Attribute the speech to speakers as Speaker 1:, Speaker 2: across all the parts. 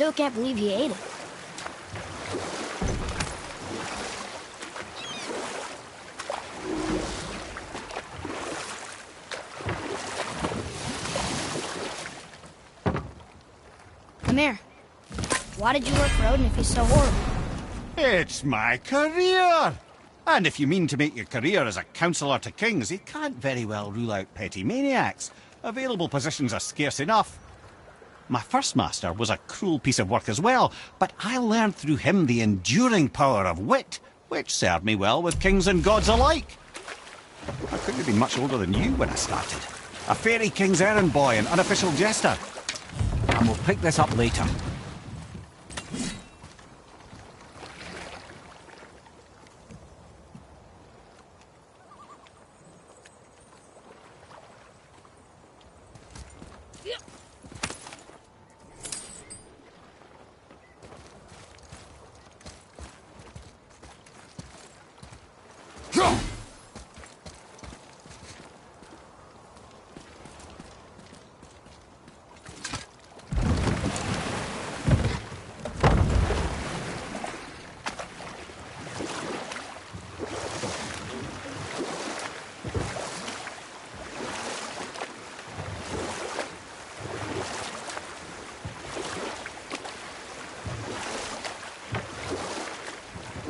Speaker 1: still can't believe he ate it. Come here. Why did you work for Odin if he's so horrible?
Speaker 2: It's my career! And if you mean to make your career as a counsellor to kings, he can't very well rule out petty maniacs. Available positions are scarce enough. My first master was a cruel piece of work as well, but I learned through him the enduring power of wit, which served me well with kings and gods alike. I couldn't have been much older than you when I started. A fairy king's errand boy and unofficial jester. And we'll pick this up later.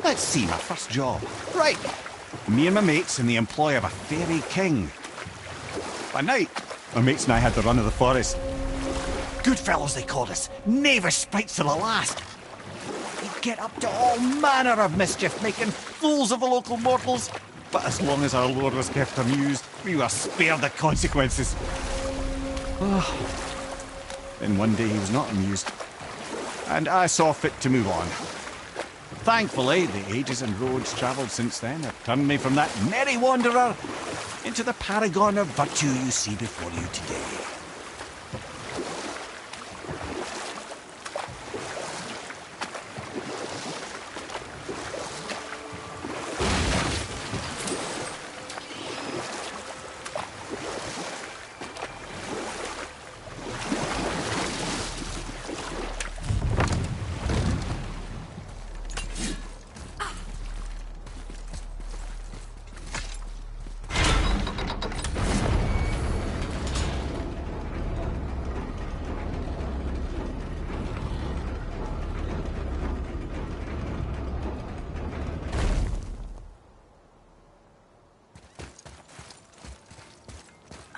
Speaker 2: Let's see, my first job. Right. Me and my mates in the employ of a fairy king. By night, my mates and I had the run of the forest. Good fellows, they called us. Knavish sprites to the last. We'd get up to all manner of mischief, making fools of the local mortals. But as long as our lord was kept amused, we were spared the consequences. Then one day he was not amused, and I saw fit to move on. Thankfully, the ages and roads travelled since then have turned me from that merry wanderer into the paragon of virtue you see before you today.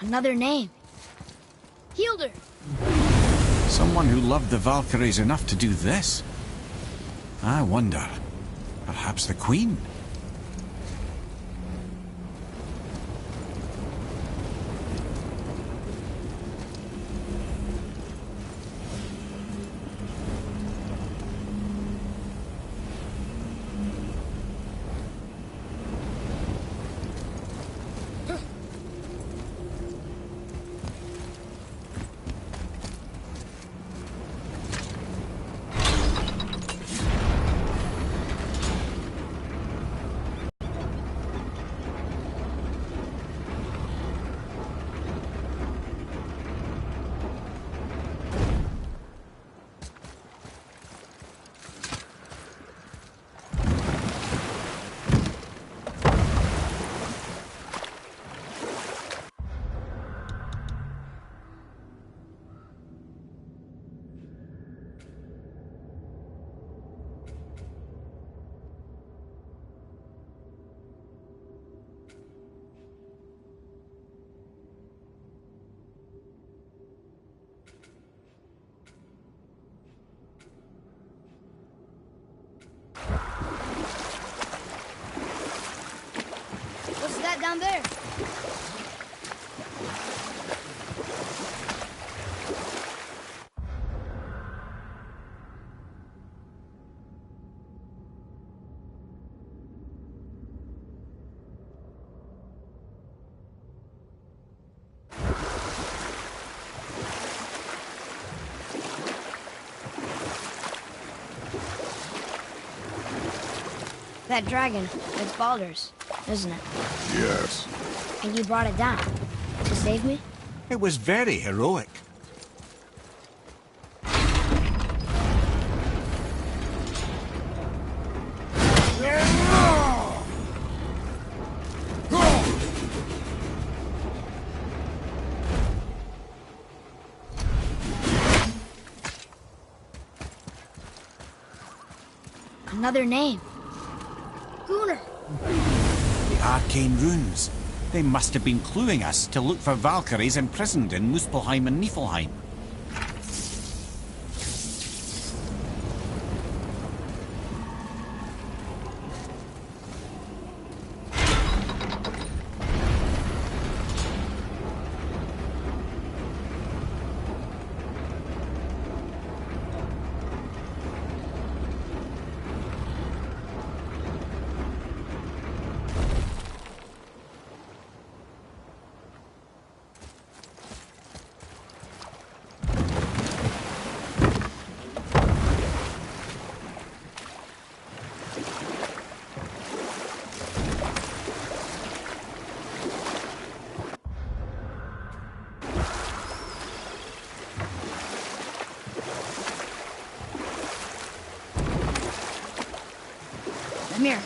Speaker 1: Another name. Hildur.
Speaker 2: Someone who loved the Valkyries enough to do this? I wonder. Perhaps the Queen?
Speaker 1: What's that down there? That dragon, it's Baldur's, isn't it?
Speaker 3: Yes.
Speaker 1: And you brought it down to save me?
Speaker 2: It was very heroic.
Speaker 1: Another name. Gunnar.
Speaker 2: The arcane runes. They must have been cluing us to look for Valkyries imprisoned in Muspelheim and Niflheim.
Speaker 1: Amir,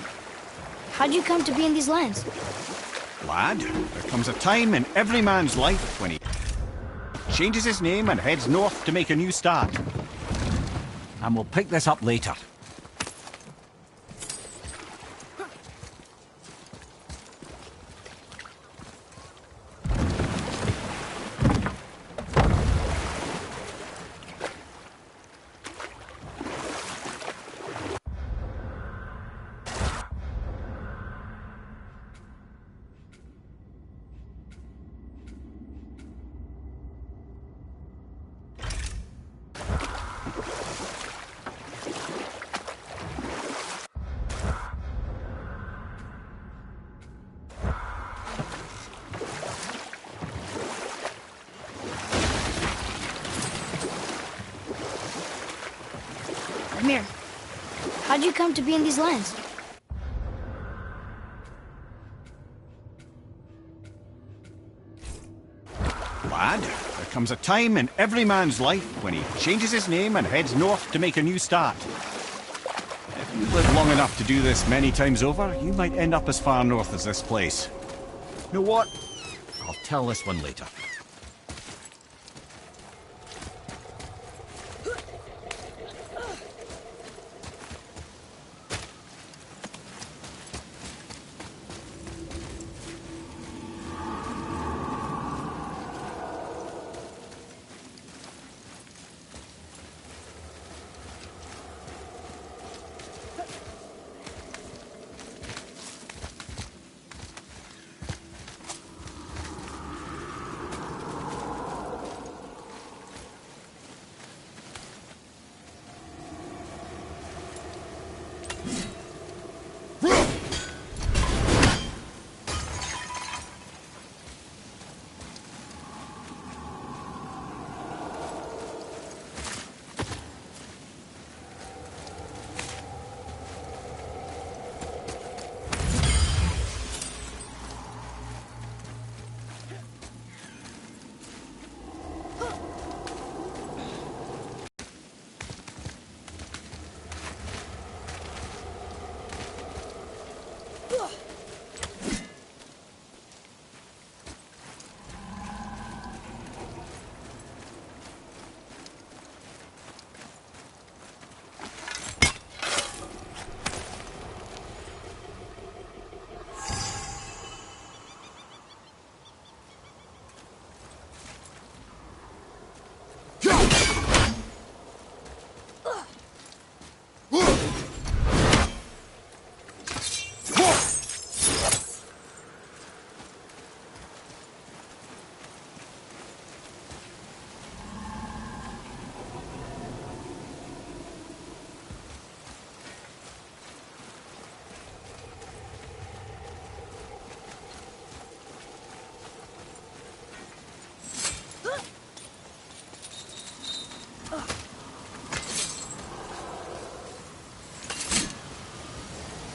Speaker 1: how'd you come to be in these lands?
Speaker 2: Lad, there comes a time in every man's life when he changes his name and heads north to make a new start. And we'll pick this up later.
Speaker 1: Amir, how'd you come to be in these lands?
Speaker 2: Lad, there comes a time in every man's life when he changes his name and heads north to make a new start. If you live long enough to do this many times over, you might end up as far north as this place. You know what? I'll tell this one later.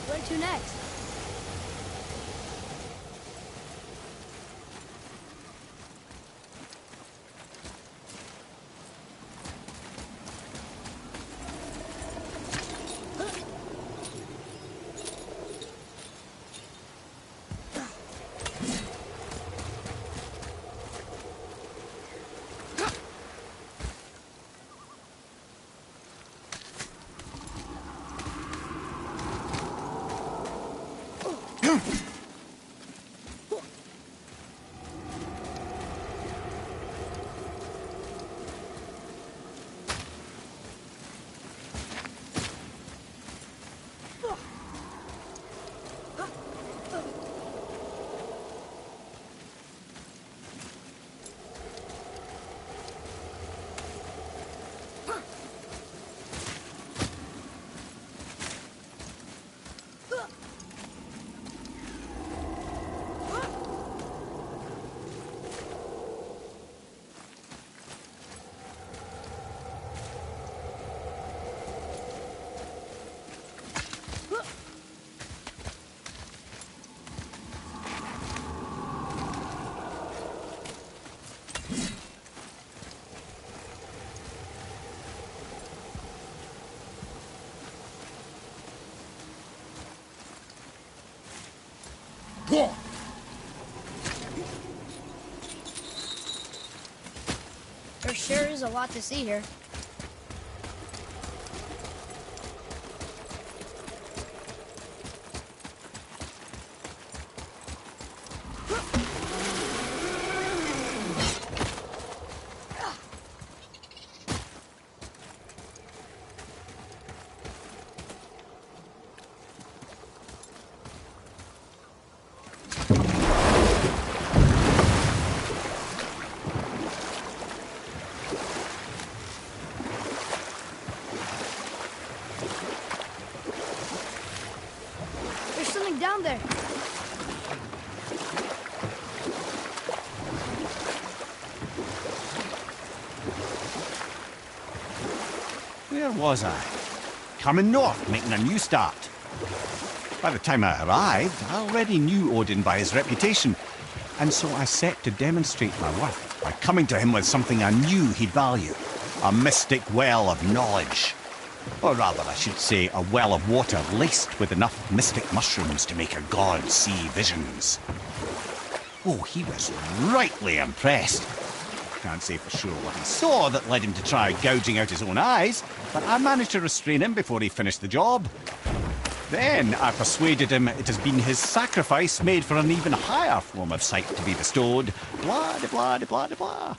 Speaker 1: Where to next? There sure is a lot to see here. There's something down there.
Speaker 2: Where was I? Coming north, making a new start. By the time I arrived, I already knew Odin by his reputation, and so I set to demonstrate my worth by coming to him with something I knew he'd value. A mystic well of knowledge. Or rather, I should say, a well of water laced with enough mystic mushrooms to make a god see visions. Oh, he was rightly impressed. Can't say for sure what he saw that led him to try gouging out his own eyes, but I managed to restrain him before he finished the job. Then I persuaded him it has been his sacrifice made for an even higher form of sight to be bestowed. Blah, de blah, de blah, de blah.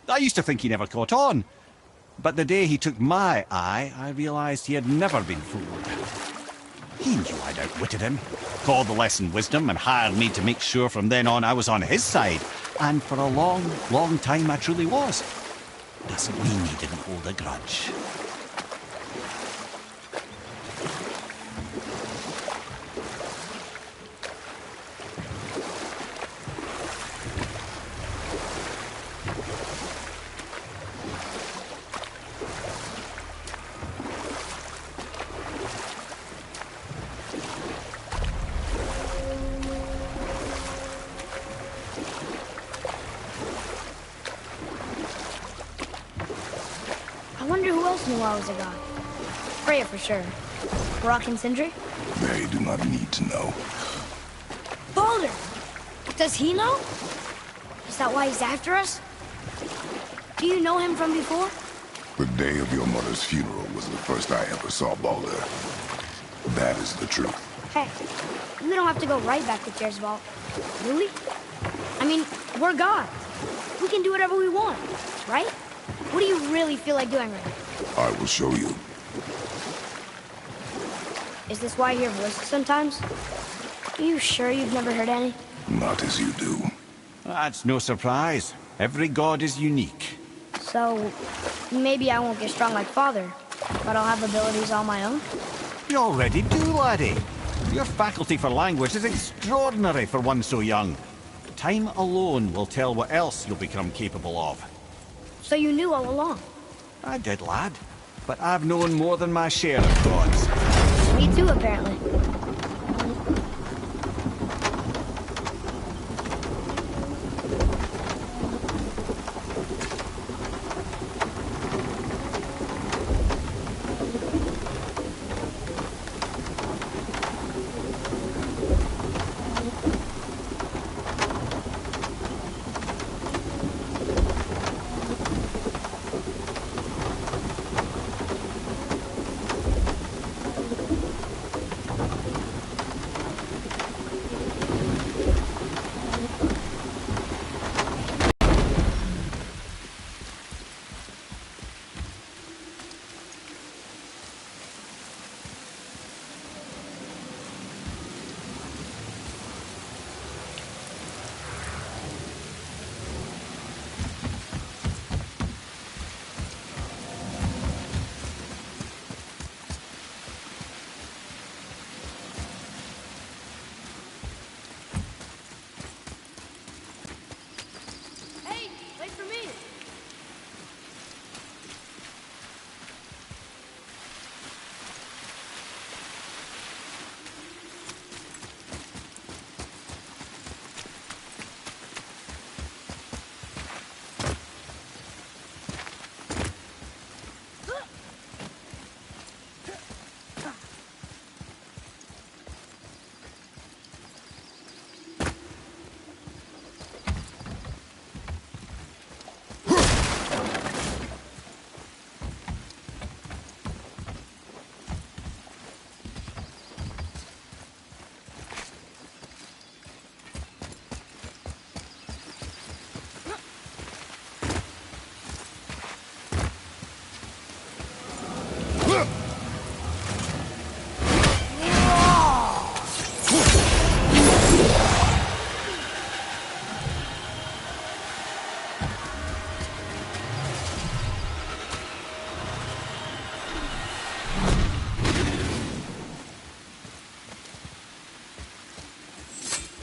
Speaker 2: I used to think he never caught on, but the day he took my eye, I realised he had never been fooled. He knew I'd outwitted him, called the lesson wisdom, and hired me to make sure from then on I was on his side. And for a long, long time I truly was. Doesn't mean he didn't hold a grudge.
Speaker 1: I wonder who else knew I was a god. Freya for sure. Brock and Sindri?
Speaker 3: They do not need to know.
Speaker 1: Baldur! Does he know? Is that why he's after us? Do you know him from before?
Speaker 3: The day of your mother's funeral was the first I ever saw Baldur. That is the truth.
Speaker 1: Hey, we don't have to go right back to Tearsball, do we? I mean, we're gods. We can do whatever we want, right? What do you really feel like doing right now?
Speaker 3: I will show you.
Speaker 1: Is this why you hear voices sometimes? Are you sure you've never heard any?
Speaker 3: Not as you do.
Speaker 2: That's no surprise. Every god is unique.
Speaker 1: So, maybe I won't get strong like Father, but I'll have abilities all my own?
Speaker 2: You already do, laddie. Your faculty for language is extraordinary for one so young. Time alone will tell what else you'll become capable of.
Speaker 1: So you knew all along?
Speaker 2: I did, lad. But I've known more than my share of gods.
Speaker 1: Me too, apparently.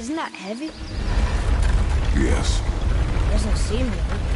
Speaker 1: Isn't that heavy?
Speaker 3: Yes.
Speaker 1: Doesn't seem heavy.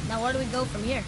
Speaker 1: Now where do we go from here?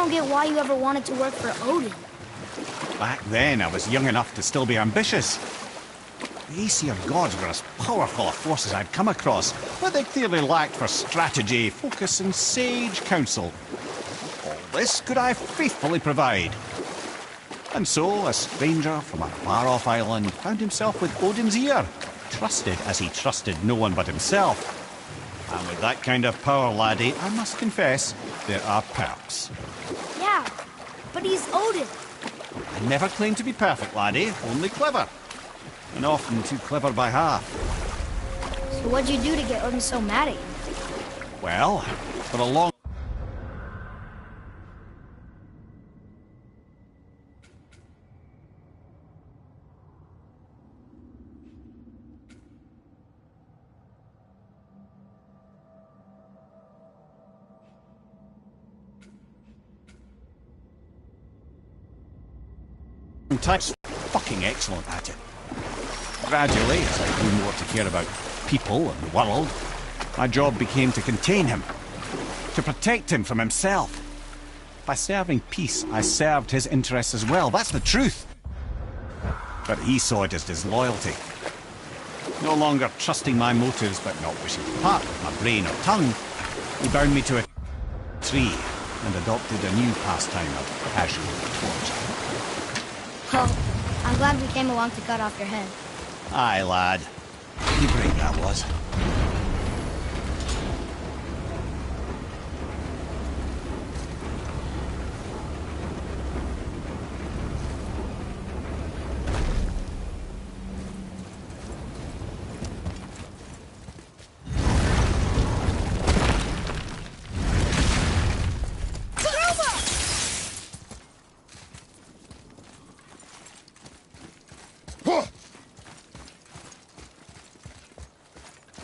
Speaker 1: don't get why you ever wanted to work for Odin.
Speaker 2: Back then, I was young enough to still be ambitious. The Aesir gods were as powerful a force as I'd come across, but they clearly lacked for strategy, focus, and sage counsel. All this could I faithfully provide. And so, a stranger from a far-off island found himself with Odin's ear, trusted as he trusted no one but himself. And with that kind of power, laddie, I must confess, there are perks.
Speaker 1: Yeah, but he's Odin.
Speaker 2: I never claimed to be perfect, laddie, only clever. And often too clever by half.
Speaker 1: So what'd you do to get Odin so mad at you?
Speaker 2: Well, for a long times fucking excellent at it. Gradually, as I grew more to care about people and the world, my job became to contain him, to protect him from himself. By serving peace, I served his interests as well, that's the truth. But he saw it as disloyalty. No longer trusting my motives, but not wishing to part with my brain or tongue, he bound me to a tree and adopted a new pastime of casual torture.
Speaker 1: Well, I'm glad we came along to cut off your head.
Speaker 2: Aye, lad. You break that was.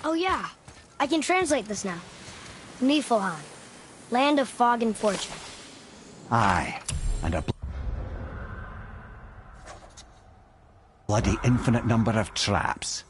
Speaker 1: Oh yeah, I can translate this now. Niflheim, land of fog and fortune.
Speaker 2: Aye, and a bloody infinite number of traps.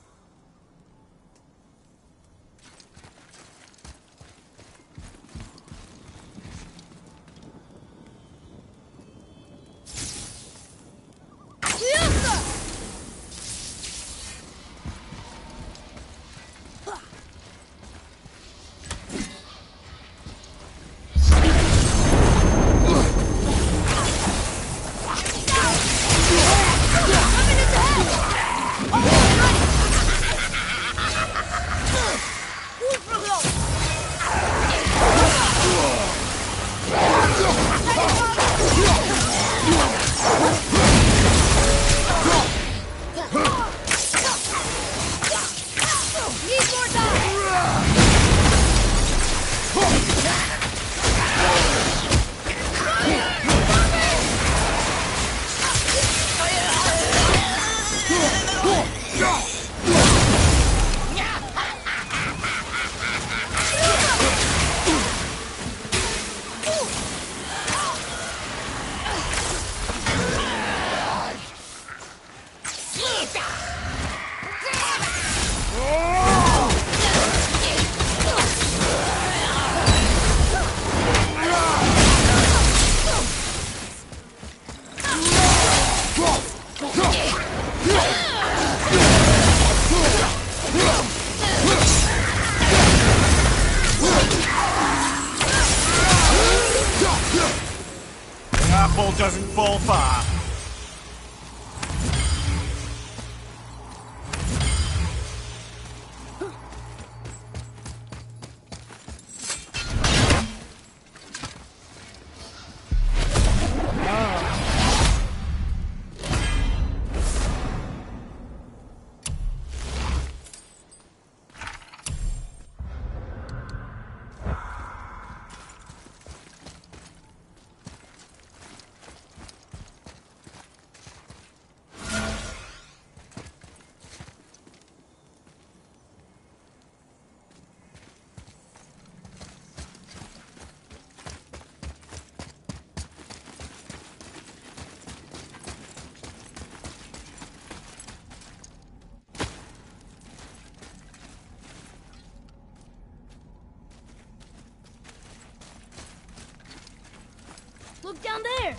Speaker 2: Apple doesn't fall far.
Speaker 1: down there.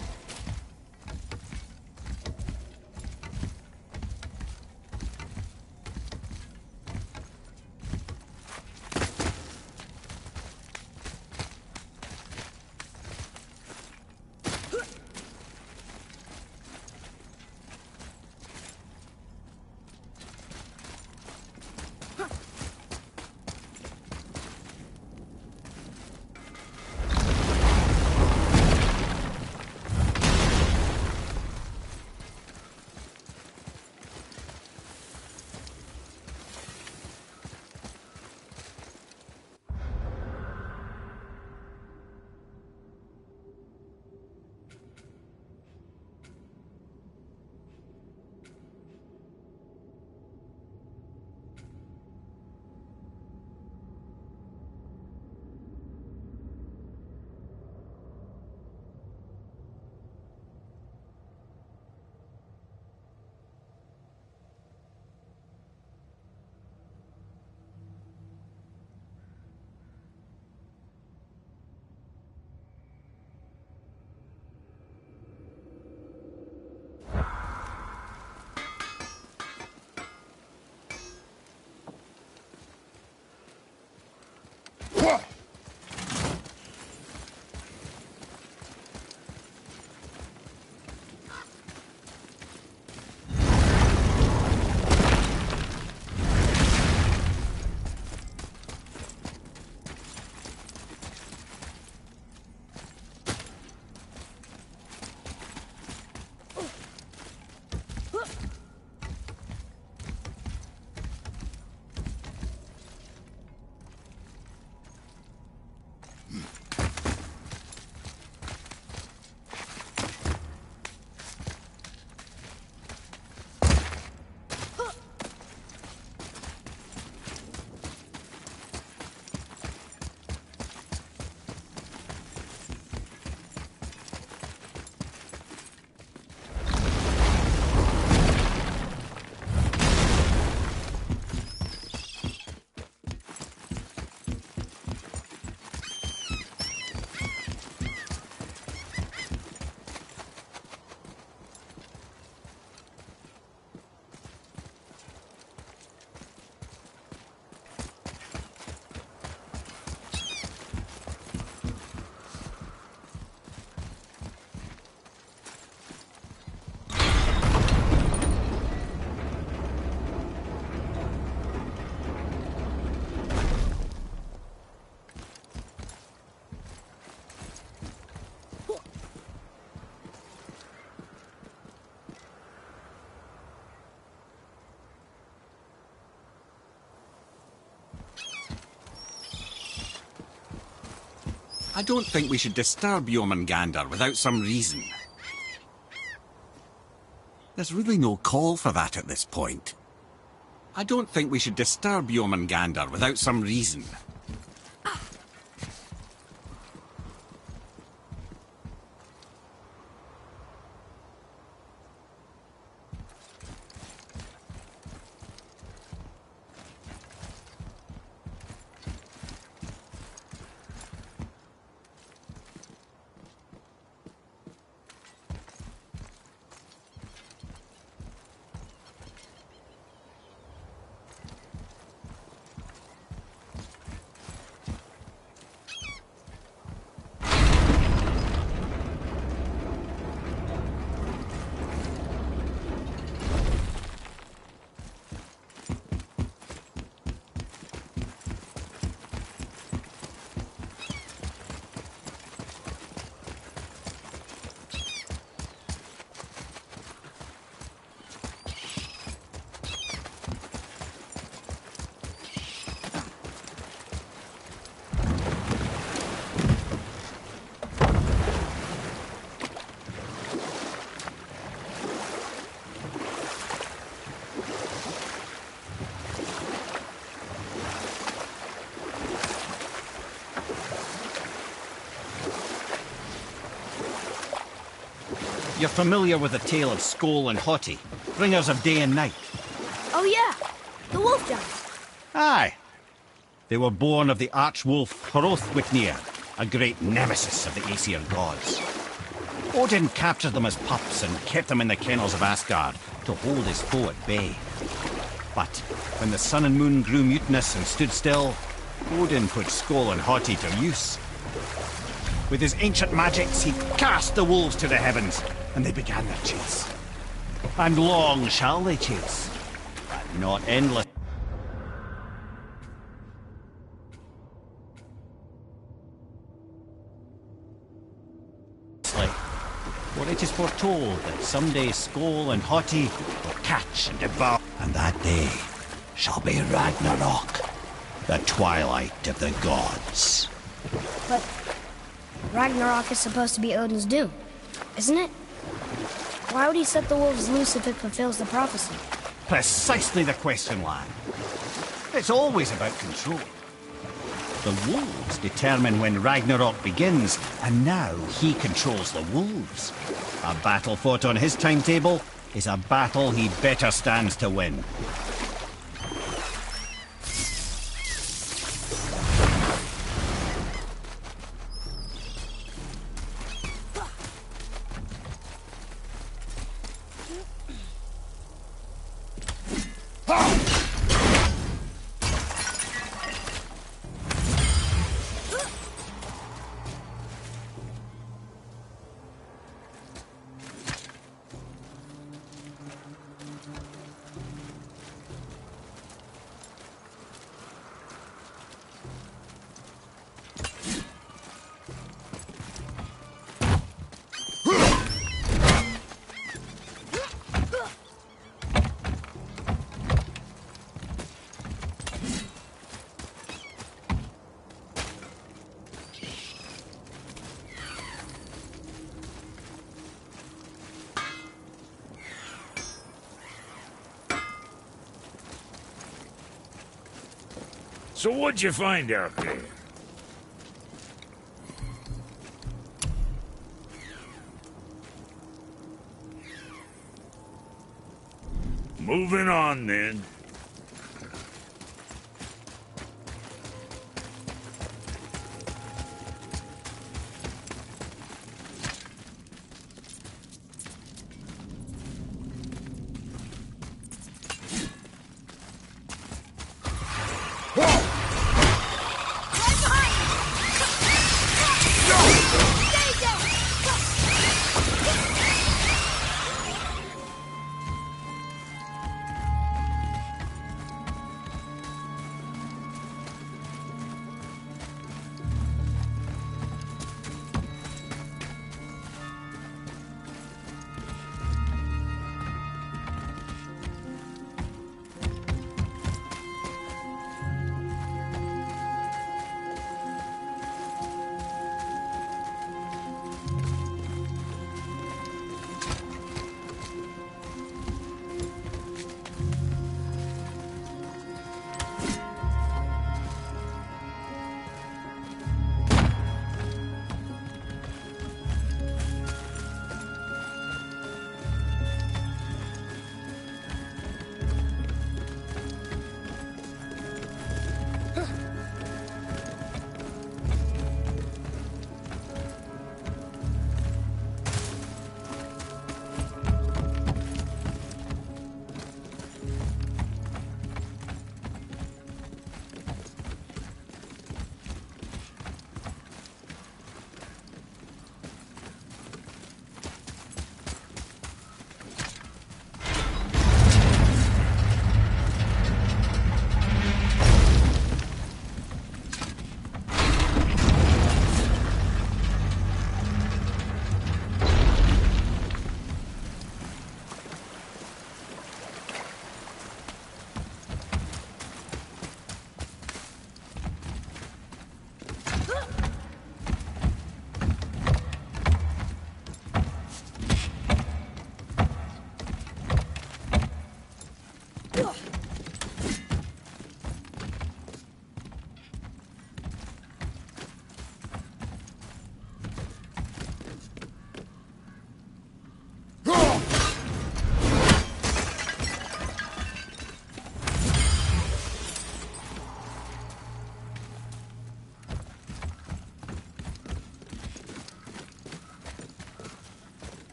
Speaker 2: I don't think we should disturb Jormungandr without some reason. There's really no call for that at this point. I don't think we should disturb Jormungandr without some reason. You're familiar with the tale of Skoll and Hoti, bringers of day and night?
Speaker 1: Oh yeah, the wolf giants.
Speaker 2: Aye. They were born of the arch-wolf Hrothwitnir, a great nemesis of the Aesir gods. Odin captured them as pups and kept them in the kennels of Asgard to hold his foe at bay. But when the sun and moon grew mutinous and stood still, Odin put Skoll and Hati to use. With his ancient magics, he cast the wolves to the heavens, and they began their chase. And long shall they chase, but not endless. For it is foretold that someday Skoll and Hati will catch and devour, and that day shall be Ragnarok, the twilight of the gods.
Speaker 1: But Ragnarok is supposed to be Odin's doom, isn't it? Why would he set the wolves loose if it fulfills the prophecy?
Speaker 2: Precisely the question, lad. It's always about control. The wolves determine when Ragnarok begins, and now he controls the wolves. A battle fought on his timetable is a battle he better stands to win.
Speaker 4: So what'd you find out there? Moving on, then.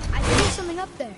Speaker 1: I see something up there.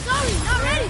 Speaker 1: Sorry, not ready.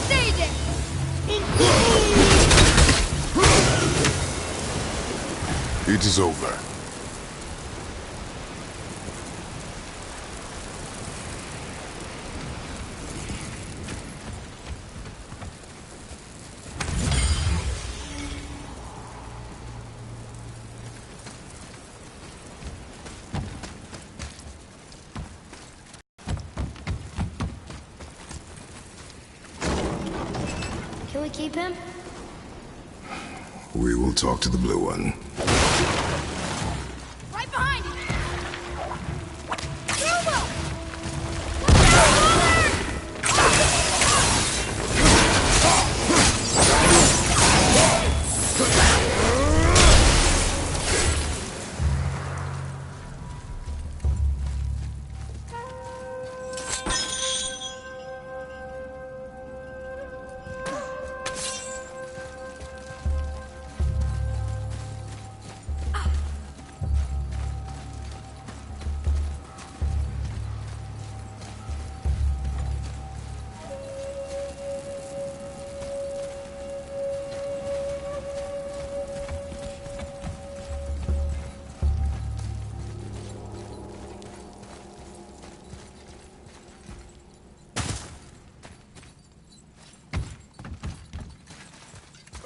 Speaker 1: Take
Speaker 3: It is over.
Speaker 1: Can we keep him?
Speaker 3: We will talk to the blue one.
Speaker 1: Right behind you! Bruno!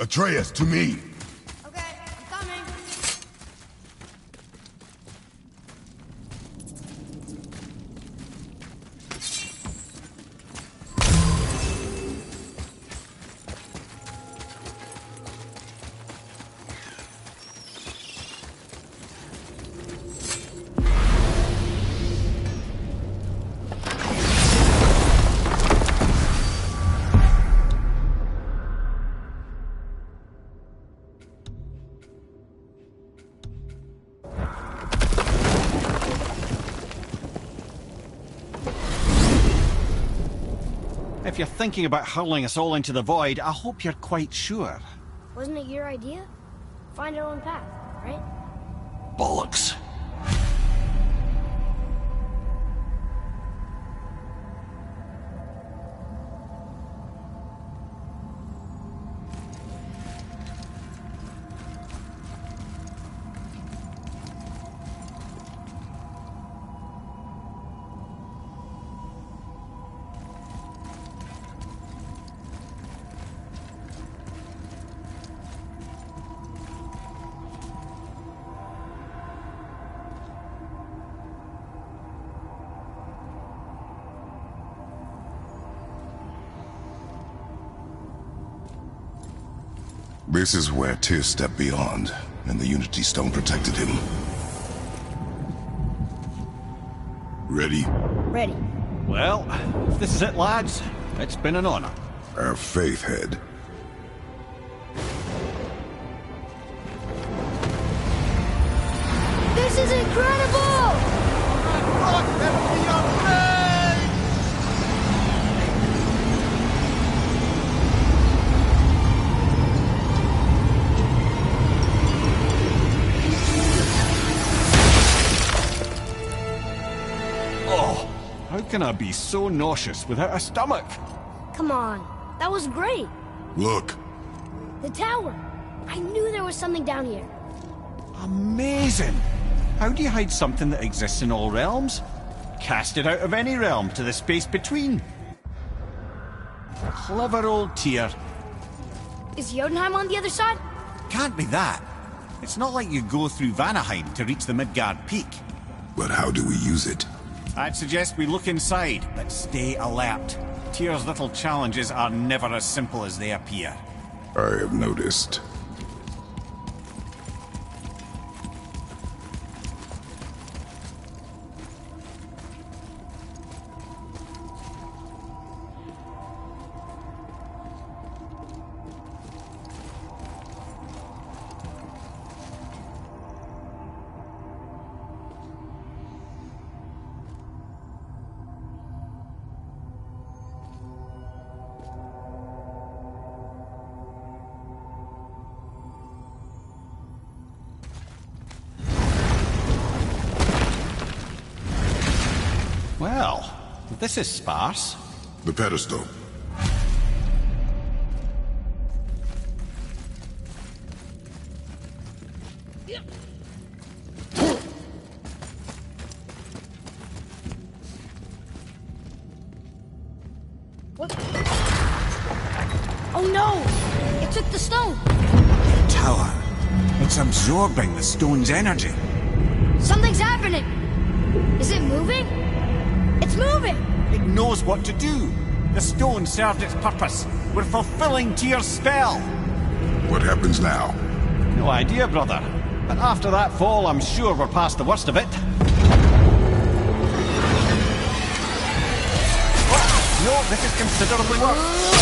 Speaker 3: Atreus, to me!
Speaker 1: Okay, I'm coming.
Speaker 2: if you're thinking about hurling us all into the void, I hope you're quite sure.
Speaker 1: Wasn't it your idea? Find our own path, right?
Speaker 2: Bollocks.
Speaker 3: This is where Tyr stepped beyond, and the Unity Stone protected him. Ready?
Speaker 1: Ready.
Speaker 2: Well, if this is it, lads, it's been an honor.
Speaker 3: Our faith head.
Speaker 1: This is incredible!
Speaker 2: Oh, how can I be so nauseous without a stomach?
Speaker 1: Come on, that was great.
Speaker 3: Look.
Speaker 1: The tower. I knew there was something down here.
Speaker 2: Amazing! How do you hide something that exists in all realms? Cast it out of any realm to the space between. Clever old Tyr.
Speaker 1: Is Jotunheim on the other side?
Speaker 2: Can't be that. It's not like you go through Vanaheim to reach the Midgard Peak.
Speaker 3: But how do we use it?
Speaker 2: I'd suggest we look inside, but stay alert. Tyr's little challenges are never as simple as they appear.
Speaker 3: I have noticed.
Speaker 2: Well, this is sparse.
Speaker 3: The pedestal.
Speaker 1: What? Oh no! It took the stone!
Speaker 2: Tower. It's absorbing the stone's energy.
Speaker 1: Something's happening! Is it moving? It's moving!
Speaker 2: It knows what to do. The stone served its purpose. We're fulfilling Tyr's spell.
Speaker 3: What happens now?
Speaker 2: No idea, brother. But after that fall, I'm sure we're past the worst of it. Oh, no, this is considerably worse.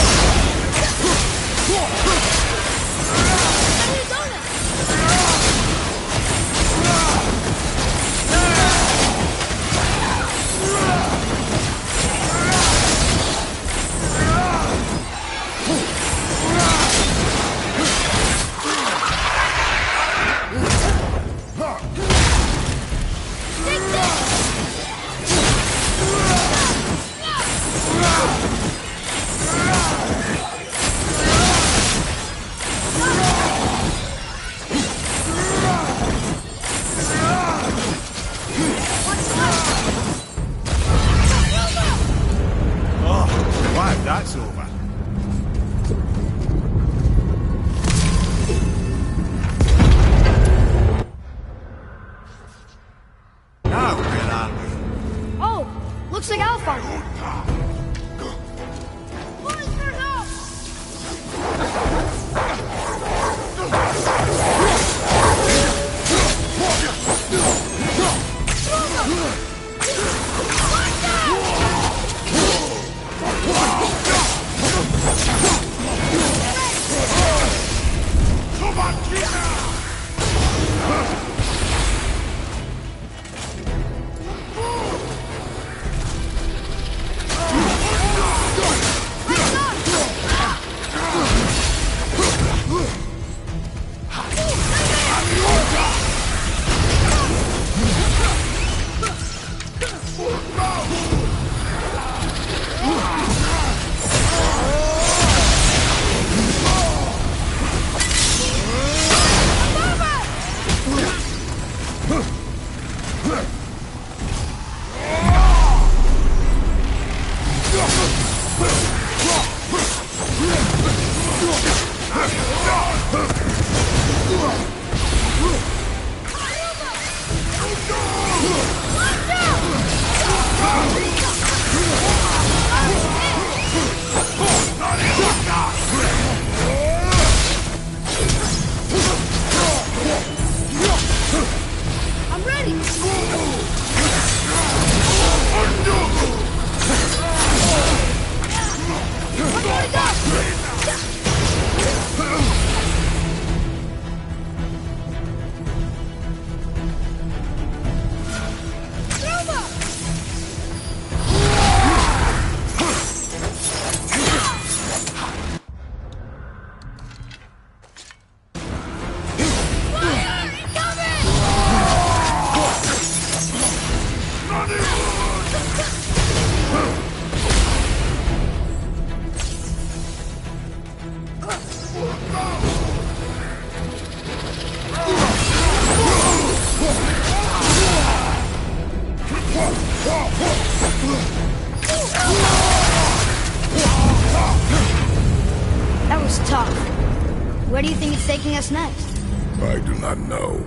Speaker 1: What's taking us next?
Speaker 3: I do not know.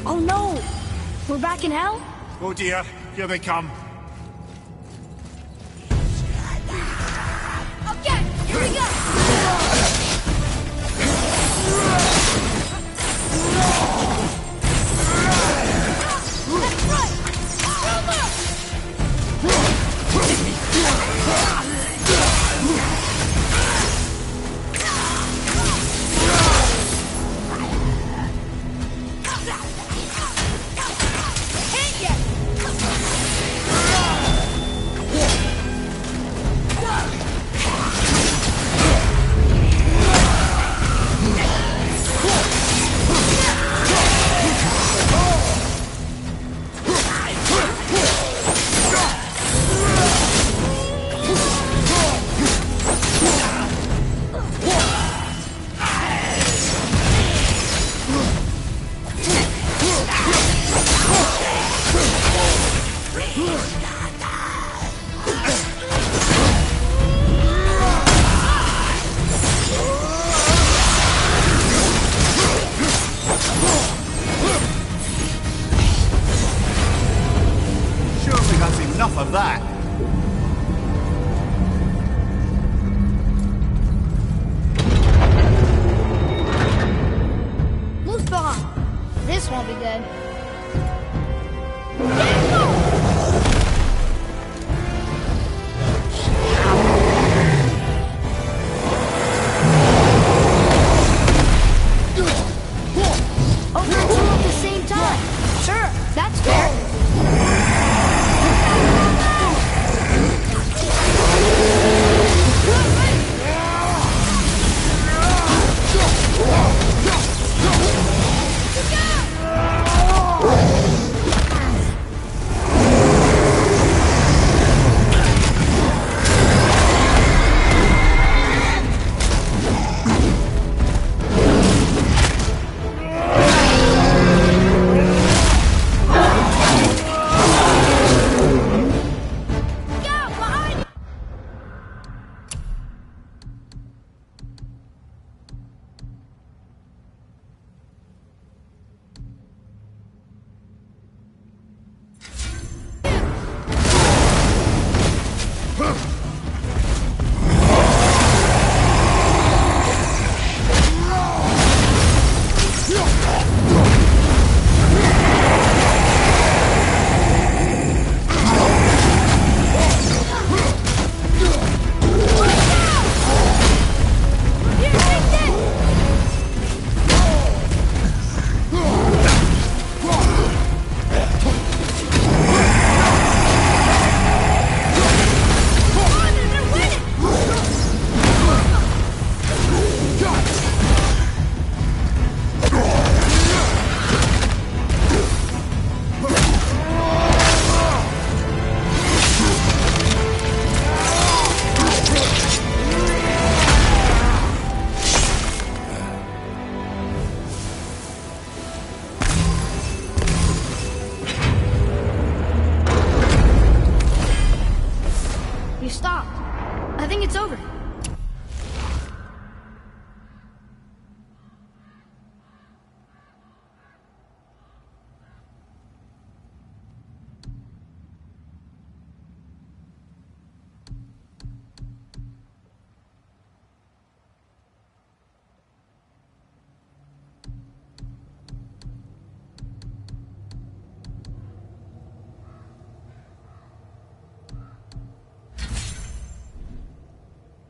Speaker 1: Oh no! We're back in hell?
Speaker 5: Oh dear, here they come.
Speaker 1: Okay, here we go! That's right! Hit ya!
Speaker 2: Surely that's enough of that.
Speaker 1: Mustafa! This won't be good. Oh, we're two at the same time. Sure, that's fair. You stopped. I think it's over.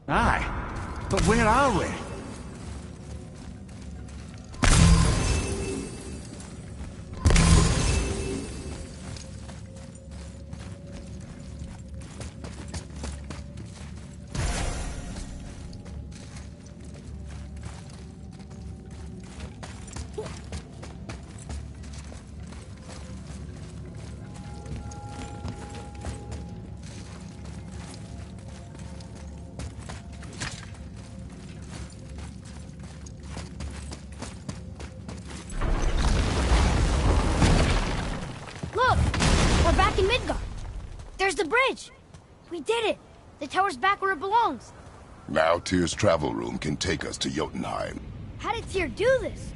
Speaker 2: Aye, but where are we?
Speaker 1: Look! We're back in Midgard. There's the bridge. We did it! The tower's back where it belongs.
Speaker 3: Now Tyr's travel room can take us to Jotunheim.
Speaker 1: How did Tyr do this?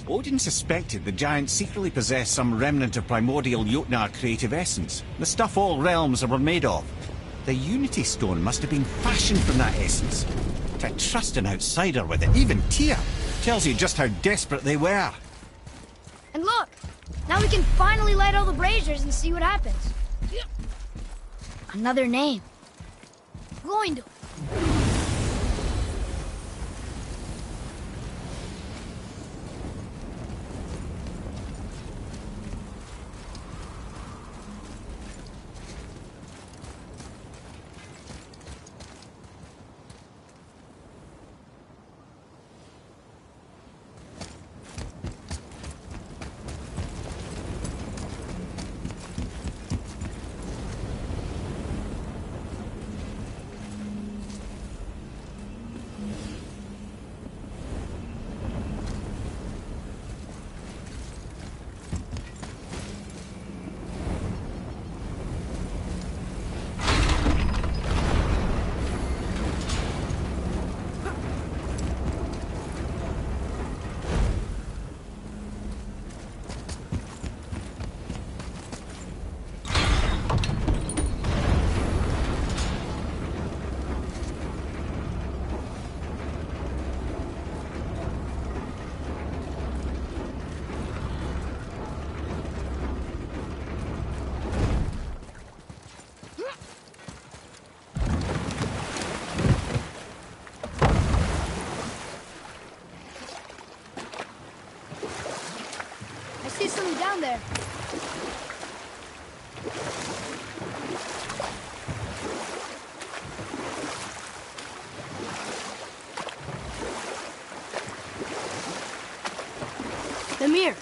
Speaker 2: Odin suspected the giant secretly possessed some remnant of primordial Jotnar creative essence, the stuff all realms were made of. The Unity Stone must have been fashioned from that essence. To trust an outsider with it, even Tyr, tells you just how desperate they were.
Speaker 1: And look! Now we can finally light all the braziers and see what happens. Another name. Gloindor. I see something down there. The mirror.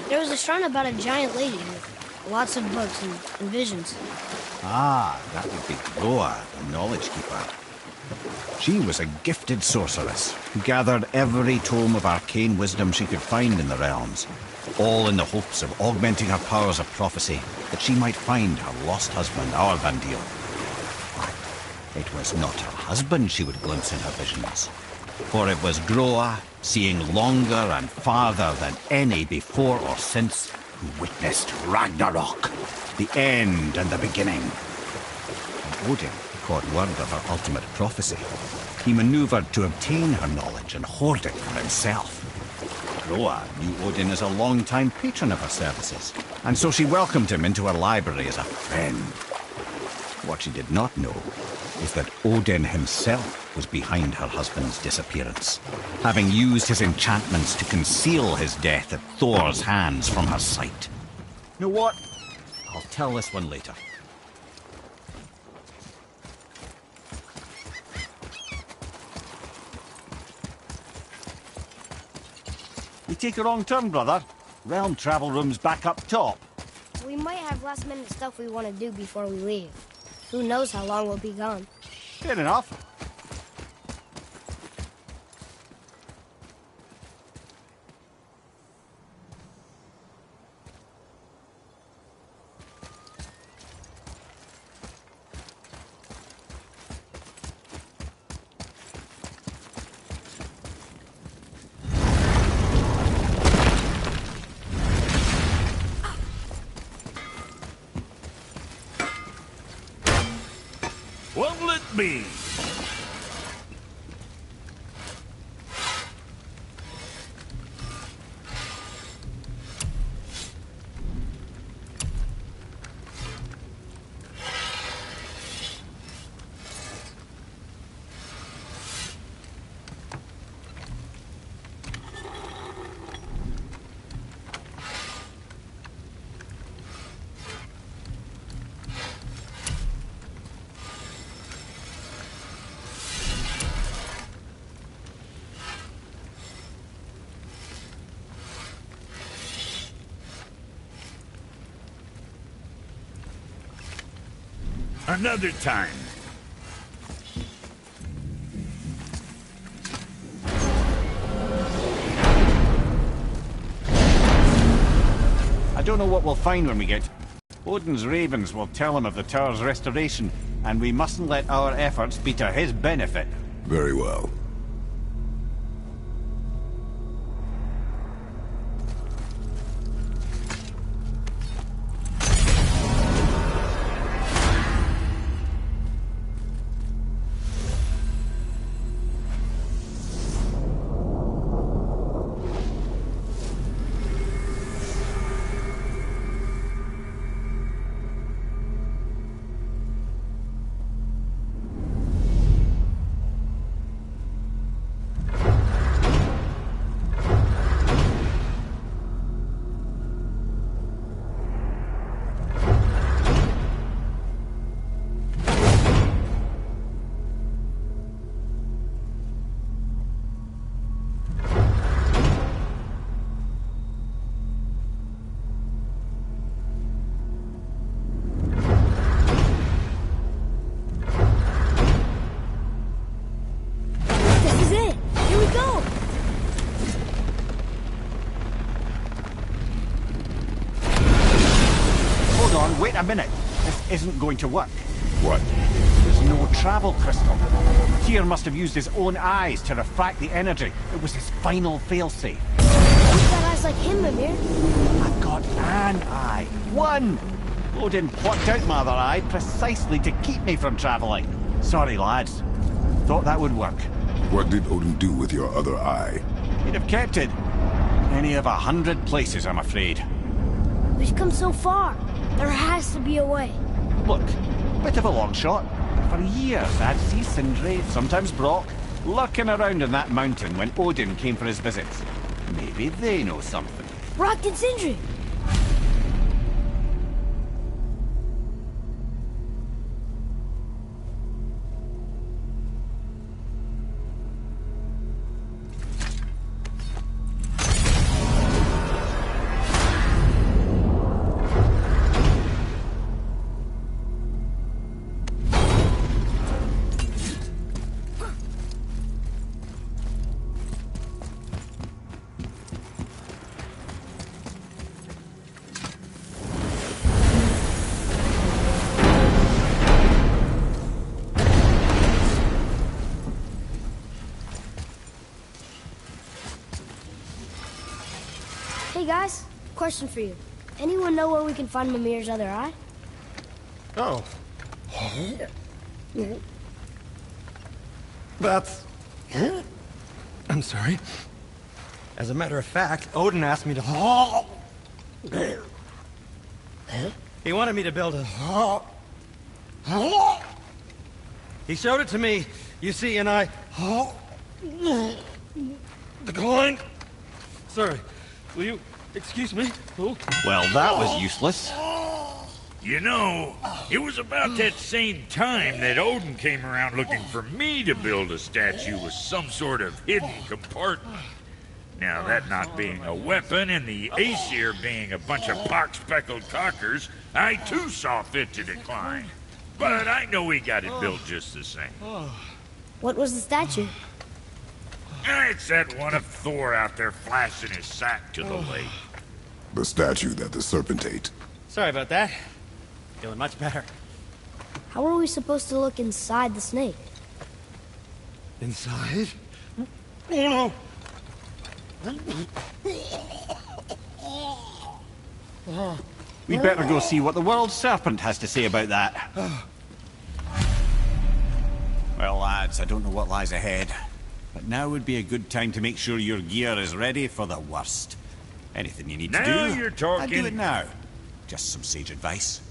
Speaker 1: There was a shrine about a giant lady with lots of books and visions.
Speaker 2: Ah, that would be Groa, the Knowledge Keeper. She was a gifted sorceress who gathered every tome of arcane wisdom she could find in the realms, all in the hopes of augmenting her powers of prophecy, that she might find her lost husband, Aurvandil. It was not her husband she would glimpse in her visions, for it was Groa, seeing longer and farther than any before or since, who witnessed Ragnarok, the end and the beginning. And Odin caught word of her ultimate prophecy. He maneuvered to obtain her knowledge and hoard it for himself. Groa knew Odin as a long-time patron of her services, and so she welcomed him into her library as a friend. What she did not know is that Odin himself was behind her husband's disappearance, having used his enchantments to conceal his death at Thor's hands from her sight. You know what? I'll tell this one later. You take a wrong turn, brother. Realm travel room's back up top.
Speaker 1: We might have last-minute stuff we want to do before we leave. Who knows how long we'll be gone.
Speaker 2: Fair enough.
Speaker 4: What'll it be? Another time.
Speaker 2: I don't know what we'll find when we get... Odin's ravens will tell him of the tower's restoration, and we mustn't let our efforts be to his benefit.
Speaker 3: Very well.
Speaker 2: Wait a minute. This isn't going to work.
Speaker 3: What?
Speaker 2: There's no travel crystal. Tyr must have used his own eyes to refract the energy. It was his final failsafe.
Speaker 1: You've got eyes like him, Mimir.
Speaker 2: I've got an eye. One! Odin plucked out my other eye precisely to keep me from travelling. Sorry, lads. Thought that would work.
Speaker 3: What did Odin do with your other eye?
Speaker 2: He'd have kept it. Any of 100 places, I'm afraid.
Speaker 1: We've come so far. There has to be a way.
Speaker 2: Look, bit of a long shot. For years, I'd see Sindri, sometimes Brock, lurking around in that mountain when Odin came for his visits. Maybe they know something.
Speaker 1: Brock and Sindri. Hey guys, question for you. Anyone know where we can find Mimir's other eye?
Speaker 6: Oh. That's... I'm sorry. As a matter of fact, Odin asked me to... He wanted me to build a... He showed it to me, you see, and I... declined. Sorry, will you excuse me? Oh.
Speaker 2: Well, that was useless.
Speaker 4: You know, it was about that same time that Odin came around looking for me to build a statue with some sort of hidden compartment. Now, that not being a weapon and the Aesir being a bunch of pock-speckled cockers, I too saw fit to decline. But I know he got it built just the same.
Speaker 1: What was the statue?
Speaker 4: It's that one of Thor out there flashing his sack to the lake.
Speaker 3: The statue that the serpent ate.
Speaker 6: Sorry about that. Feeling much better.
Speaker 1: How are we supposed to look inside the snake?
Speaker 6: Inside? Oh no!
Speaker 2: We'd better go see what the world serpent has to say about that. Well, lads, I don't know what lies ahead, but now would be a good time to make sure your gear is ready for the worst. Anything you need to do,
Speaker 4: Now you're talking.
Speaker 2: I'd do it now. Just some sage advice.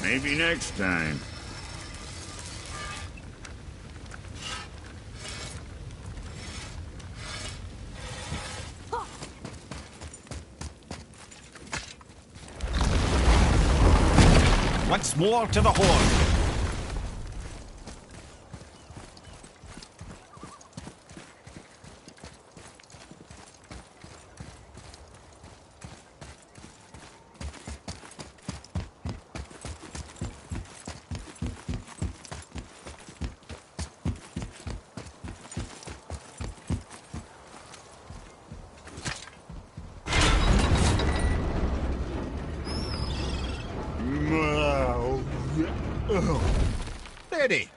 Speaker 4: Maybe next time.
Speaker 2: once more to the horn. Ready.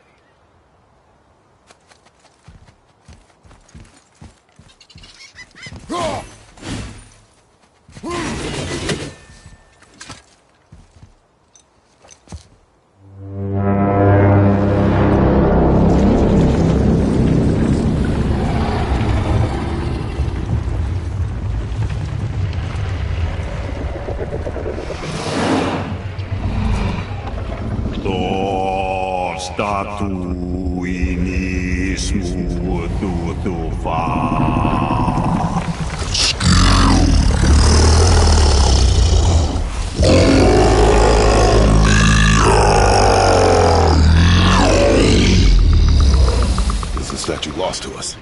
Speaker 3: Is the statue lost to us?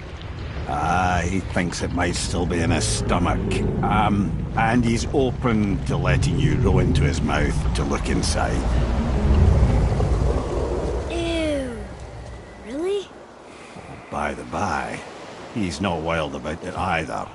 Speaker 2: He thinks it might still be in his stomach. And he's open to letting you row into his mouth to look inside.
Speaker 1: Ew. Really?
Speaker 2: By the by, he's not wild about it either.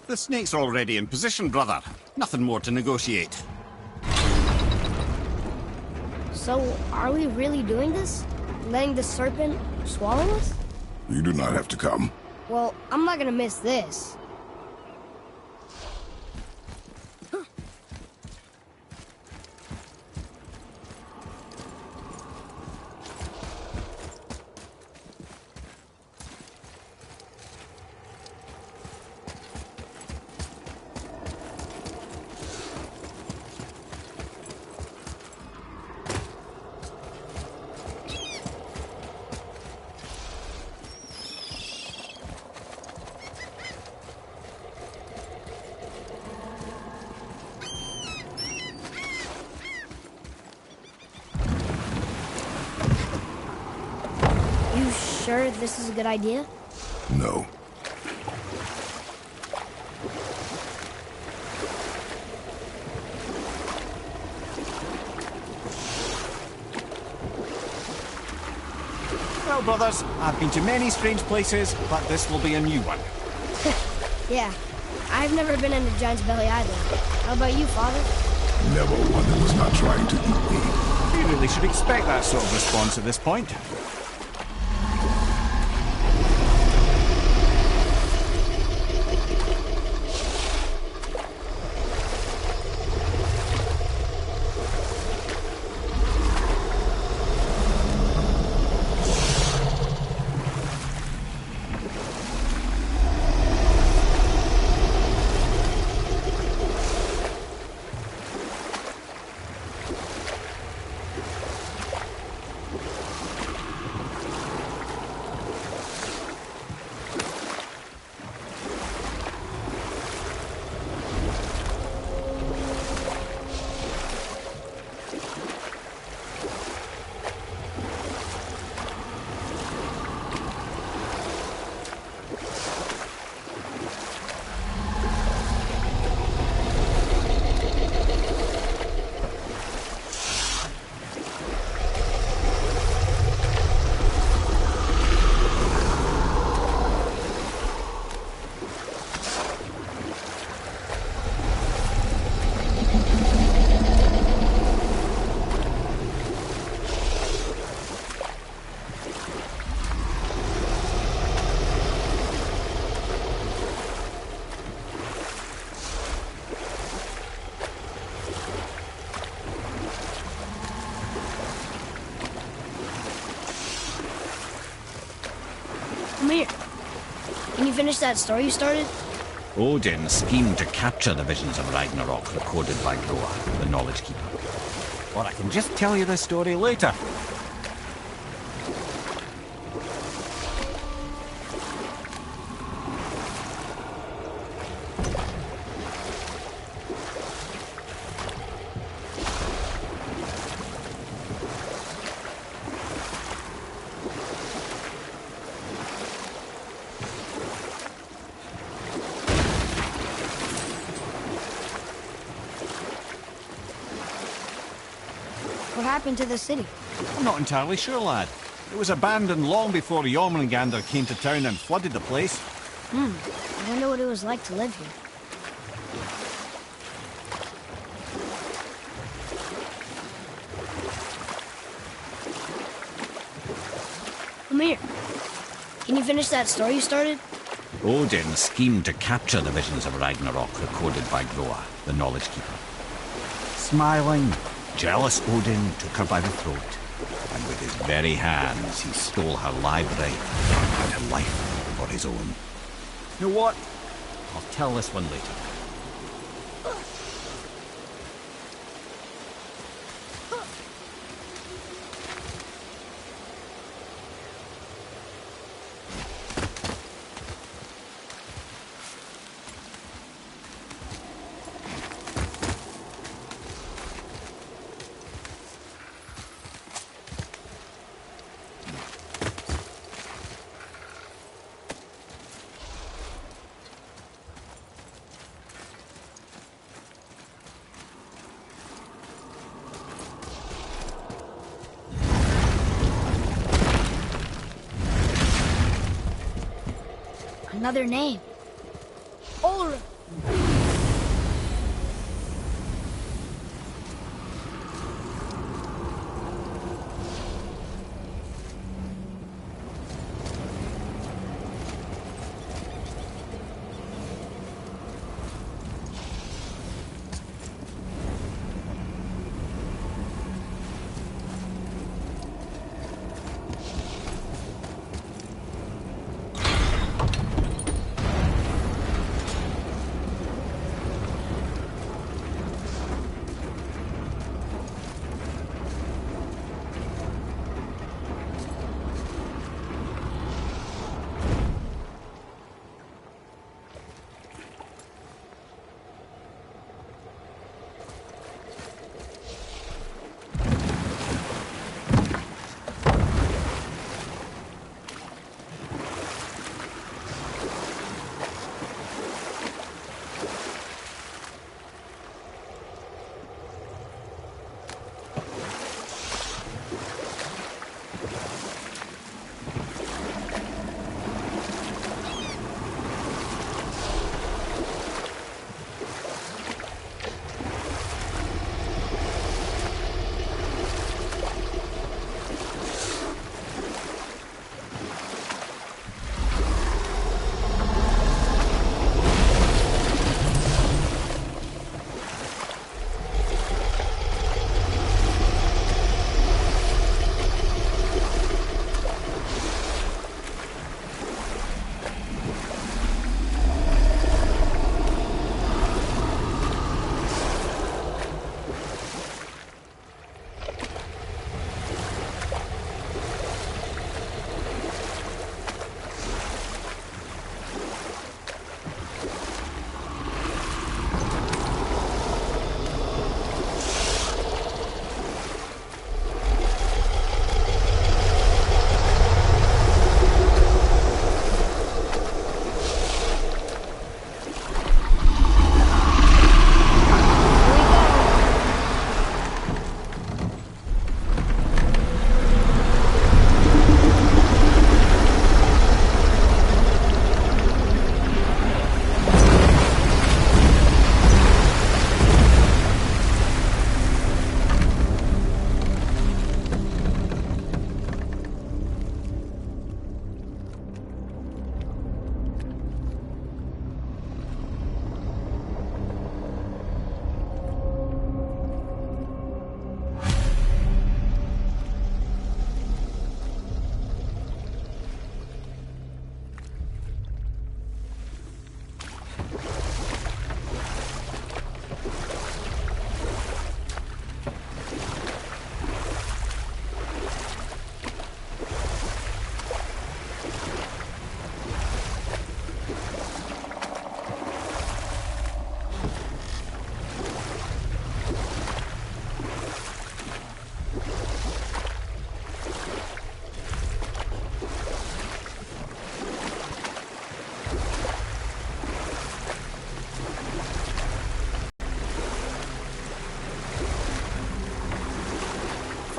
Speaker 2: The snake's already in position, brother. Nothing more to negotiate.
Speaker 1: So, are we really doing this? Letting the serpent swallow us?
Speaker 3: You do not have to come.
Speaker 1: Well, I'm not gonna miss this. You sure this is a good idea?
Speaker 3: No.
Speaker 2: Well, brothers, I've been to many strange places, but this will be a new one.
Speaker 1: Yeah. I've never been in a giant's belly either. How about you, Father?
Speaker 3: Never one that was not trying to eat me.
Speaker 2: You really should expect that sort of response at this point. Come here. Can you finish that story you started? Odin schemed to capture the visions of Ragnarok recorded by Groa, the Knowledge Keeper. Or I can just tell you the story later.
Speaker 1: What happened to the city?
Speaker 2: I'm not entirely sure, lad. It was abandoned long before Jormungandr came to town and flooded the place.
Speaker 1: I wonder what it was like to live here. Come here. Can you finish that story you started?
Speaker 2: Odin schemed to capture the visions of Ragnarok recorded by Groa, the Knowledge Keeper. Smiling, jealous Odin took her by the throat, and with his very hands he stole her library and had a life for his own. You know what? I'll tell this one later.
Speaker 1: Another name. Ulrich.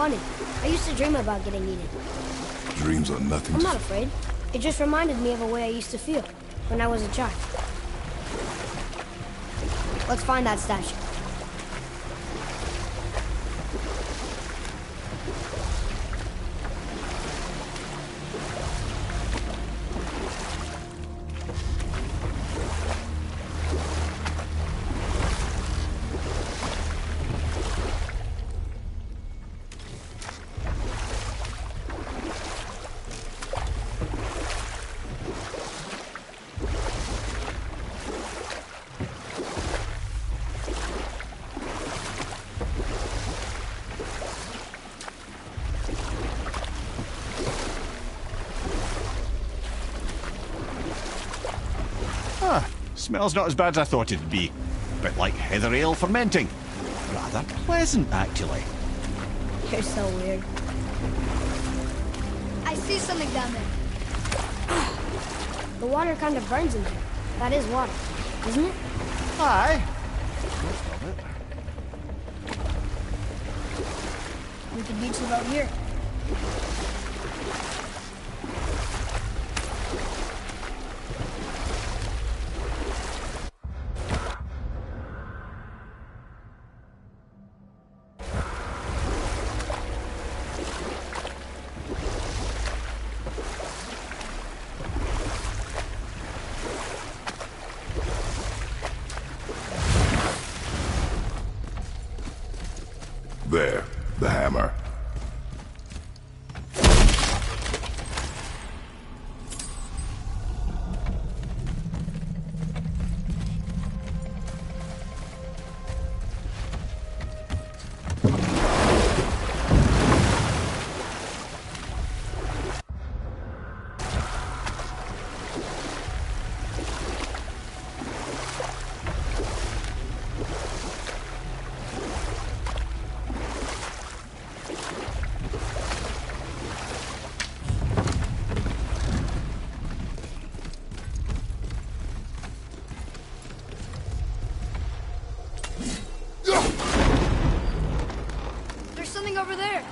Speaker 1: funny. I used to dream about getting eaten.
Speaker 3: Dreams are nothing
Speaker 1: I'm
Speaker 3: to...
Speaker 1: not afraid. It just reminded me of a way I used to feel when I was a child. Let's find that statue.
Speaker 2: Smells not as bad as I thought it'd be. Bit like heather ale fermenting. Rather pleasant, actually.
Speaker 1: You're so weird.
Speaker 7: I see something down there.
Speaker 1: The water kind of burns in there. That is water, isn't it?
Speaker 2: Aye.
Speaker 1: We could beach the boat here.
Speaker 3: There, the hammer.
Speaker 7: There's something over there.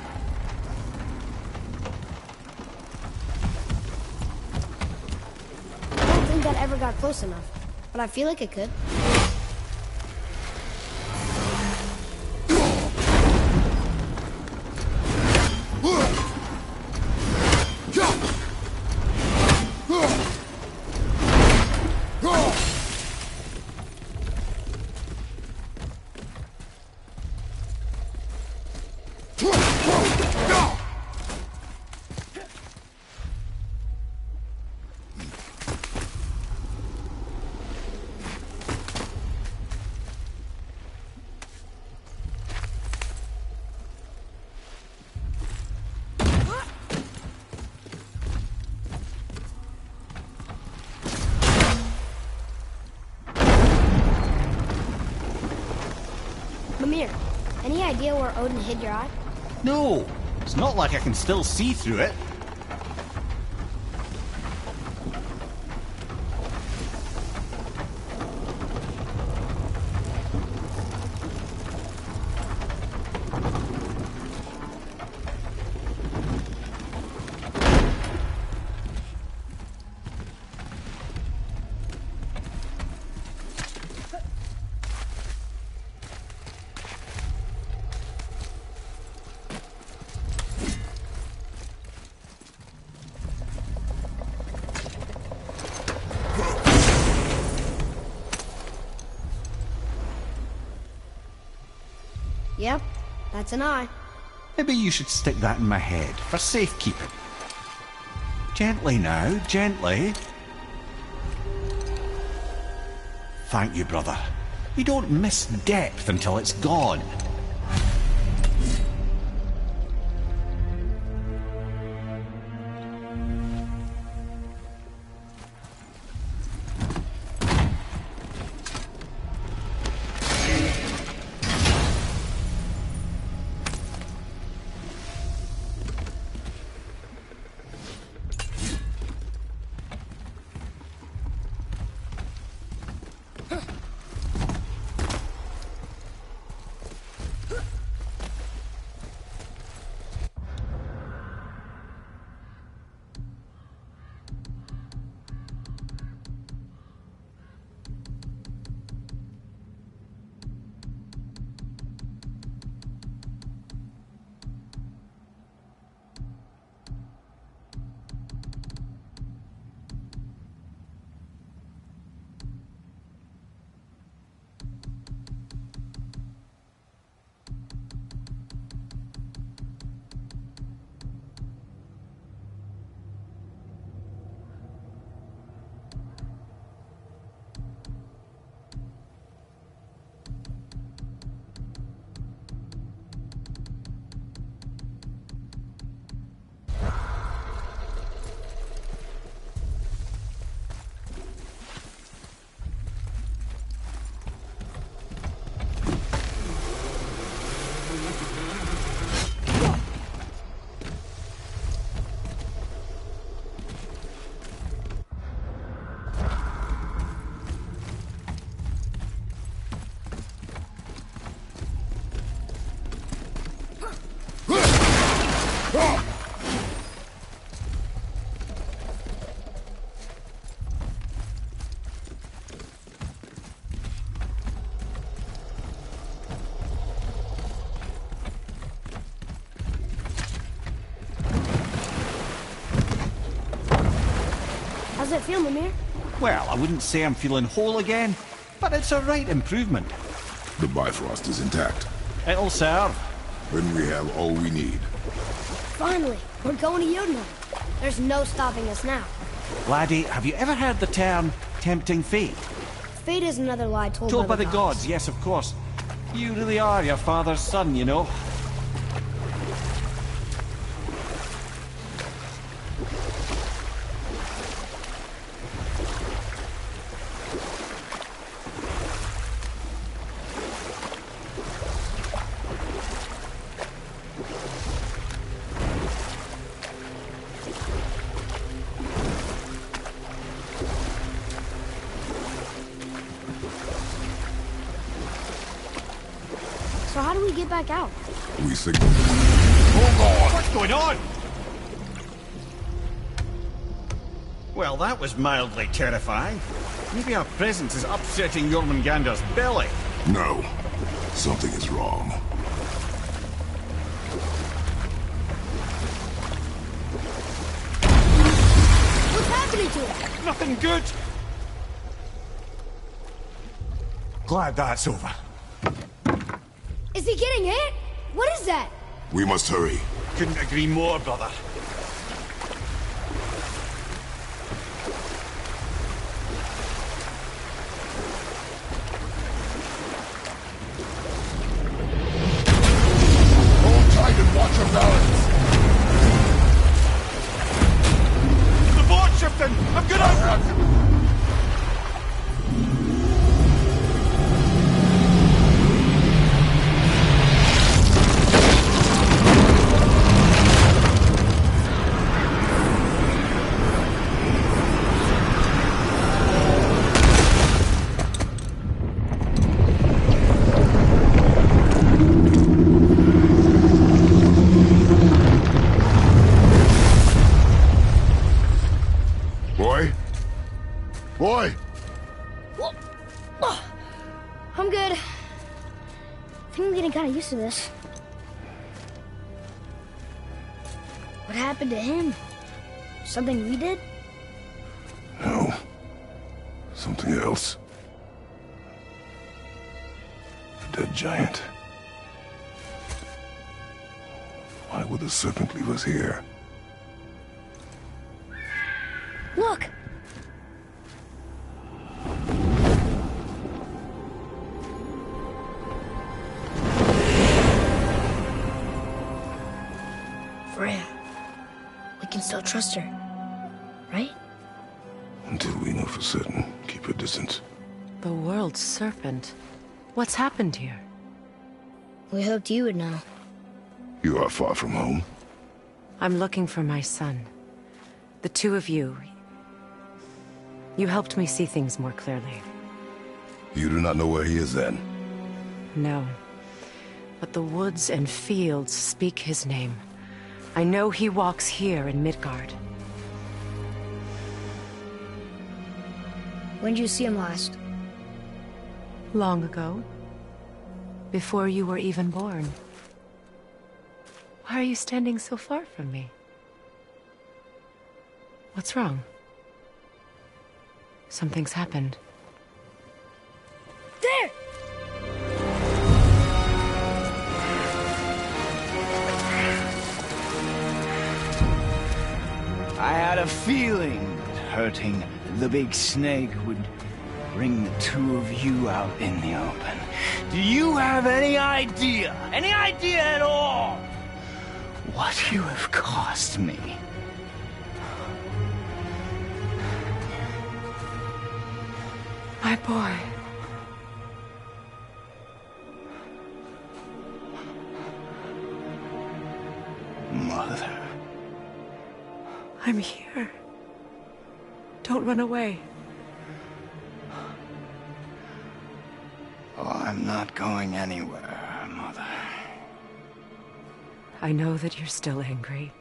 Speaker 1: I don't think that ever got close enough, but I feel like it could. Mimir, any idea where Odin hid your eye?
Speaker 2: No, it's not like I can still see through it.
Speaker 1: Yep, that's an eye.
Speaker 2: Maybe you should stick that in my head for safekeeping. Gently now, gently. Thank you, brother. You don't miss depth until it's gone.
Speaker 1: How's it feel, Mimir?
Speaker 2: Well, I wouldn't say I'm feeling whole again, but it's a right improvement.
Speaker 3: The Bifrost is intact.
Speaker 2: It'll serve.
Speaker 3: Then we have all we need.
Speaker 1: Finally, we're going to Jotunheim. There's no stopping us now.
Speaker 2: Laddie, have you ever heard the term tempting fate?
Speaker 1: Fate is another lie
Speaker 2: Told by the gods, yes, of course. You really are your father's son, you know.
Speaker 1: So how do we get back out?
Speaker 3: We signal.
Speaker 2: What's going on? Well, that was mildly terrifying. Maybe our presence is upsetting Jormungandr's belly.
Speaker 3: No. Something is wrong.
Speaker 1: What's happening to it?
Speaker 2: Nothing good.
Speaker 5: Glad that's over.
Speaker 1: Is he getting hit? What is that?
Speaker 3: We must hurry.
Speaker 2: Couldn't agree more, brother.
Speaker 3: Hold tight and watch your balance.
Speaker 2: The boat's shifting! I'm gonna...
Speaker 3: Boy!
Speaker 1: I'm good. I think I'm getting kind of used to this. What happened to him? Something we did?
Speaker 3: No. Something else. A dead giant. Why would the serpent leave us here?
Speaker 1: Look! Freya. We can still trust her, right?
Speaker 3: Until we know for certain, keep your distance.
Speaker 8: The world's serpent. What's happened here?
Speaker 1: We hoped you would know.
Speaker 3: You are far from home.
Speaker 8: I'm looking for my son. The two of you. You helped me see things more clearly.
Speaker 3: You do not know where he is then?
Speaker 8: No. But the woods and fields speak his name. I know he walks here in Midgard.
Speaker 1: When did you see him last?
Speaker 8: Long ago. Before you were even born. Why are you standing so far from me? What's wrong? Something's happened.
Speaker 1: There!
Speaker 9: I had a feeling that hurting the big snake would bring the two of you out in the open. Do you have any idea at all, what you have cost me?
Speaker 8: My boy.
Speaker 9: Mother.
Speaker 8: I'm here. Don't run away.
Speaker 9: Oh, I'm not going anywhere, Mother.
Speaker 8: I know that you're still angry.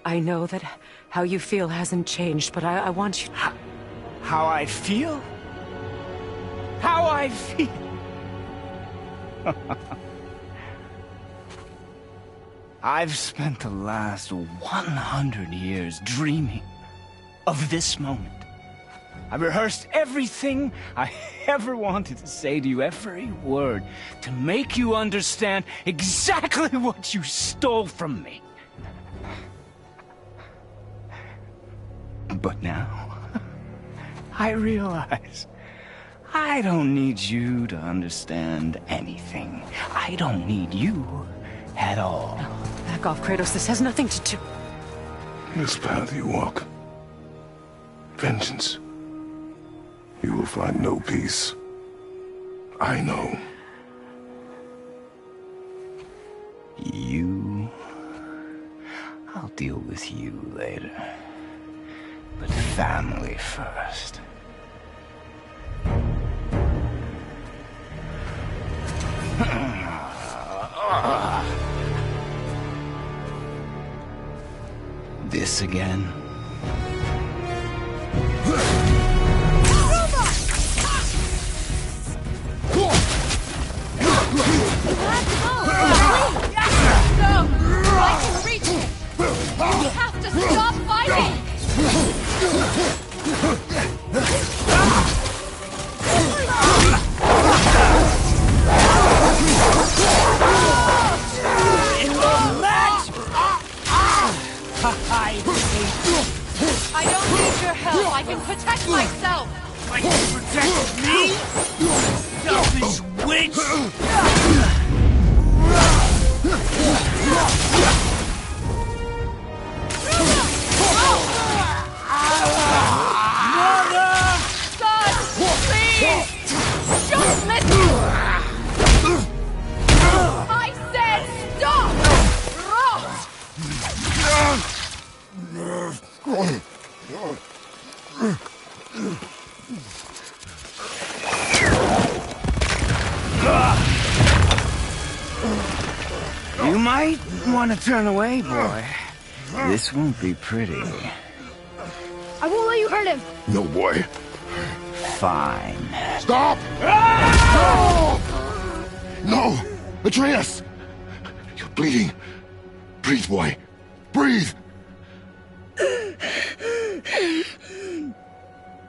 Speaker 8: I know that how you feel hasn't changed, but I want you...
Speaker 9: How I feel? How I feel? I've spent the last 100 years dreaming of this moment. I've rehearsed everything I ever wanted to say to you, every word, to make you understand exactly what you stole from me. But now, I realize I don't need you to understand anything. I don't need you at all.
Speaker 8: No, back off, Kratos. This has nothing to do...
Speaker 3: This path you walk, vengeance, you will find no peace. I know.
Speaker 9: You... I'll deal with you later. But family first. This again?
Speaker 10: I can reach him! You have to stop fighting! I don't need your help. I can protect myself.
Speaker 9: Like you protect me? Selfish witch!
Speaker 10: God, please! Just listen! I said stop!
Speaker 9: You might want to turn away, boy. This won't be pretty.
Speaker 1: I won't let you hurt him.
Speaker 3: No, boy.
Speaker 9: Fine.
Speaker 3: Stop! No! Atreus! You're bleeding. Breathe, boy. Breathe!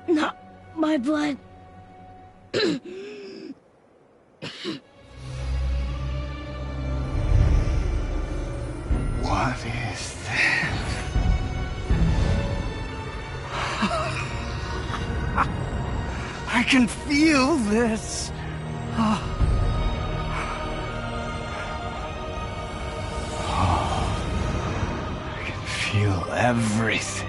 Speaker 1: Not my blood.
Speaker 9: What is that? I can feel this. I can feel everything.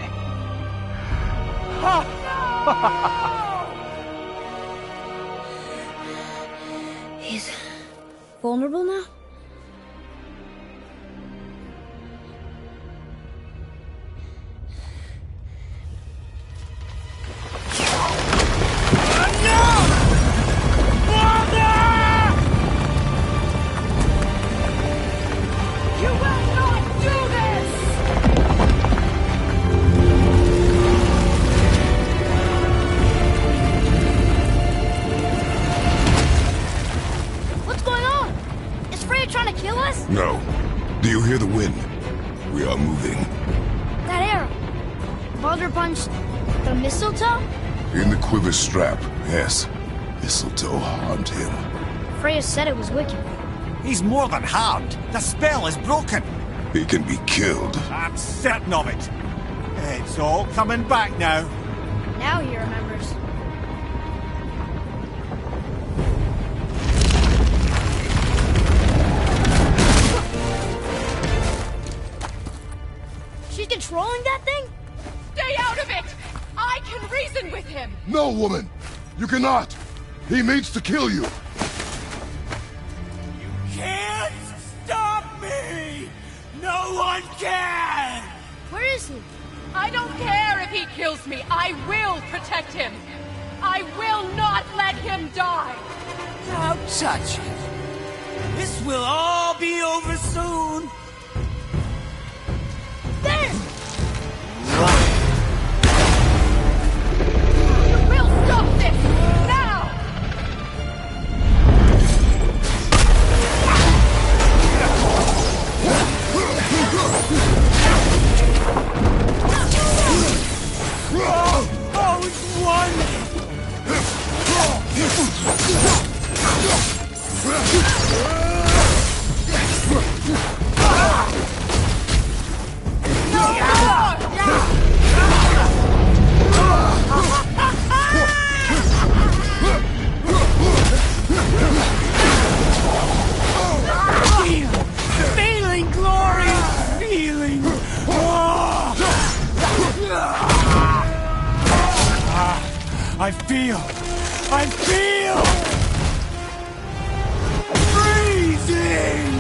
Speaker 1: He's vulnerable now?
Speaker 3: No. Do you hear the wind? We are moving.
Speaker 1: That arrow. Baldur punched the mistletoe?
Speaker 3: In the quiver strap, yes. Mistletoe harmed him.
Speaker 1: Freya said it was wicked.
Speaker 2: He's more than harmed. The spell is broken.
Speaker 3: He can be killed.
Speaker 2: I'm certain of it. It's all coming back now.
Speaker 1: Now he remembers. She's controlling that thing?
Speaker 10: Stay out of it! I can reason with him!
Speaker 3: No, woman! You cannot! He means to kill you!
Speaker 9: Can't stop me! No one can!
Speaker 1: Where is he?
Speaker 10: I don't care if he kills me. I will protect him. I will not let him die.
Speaker 9: Don't touch it. This will all be over soon.
Speaker 1: There!
Speaker 10: We'll stop this now!
Speaker 9: Oh, it's one! I feel freezing!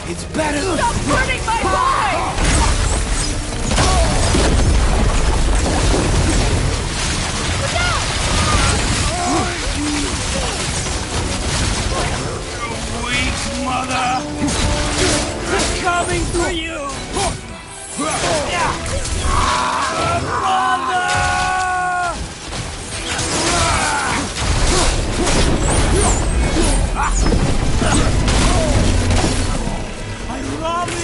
Speaker 9: It's better.
Speaker 10: Stop burning my boy!
Speaker 9: Weak mother! I'm coming for you! Mother! I love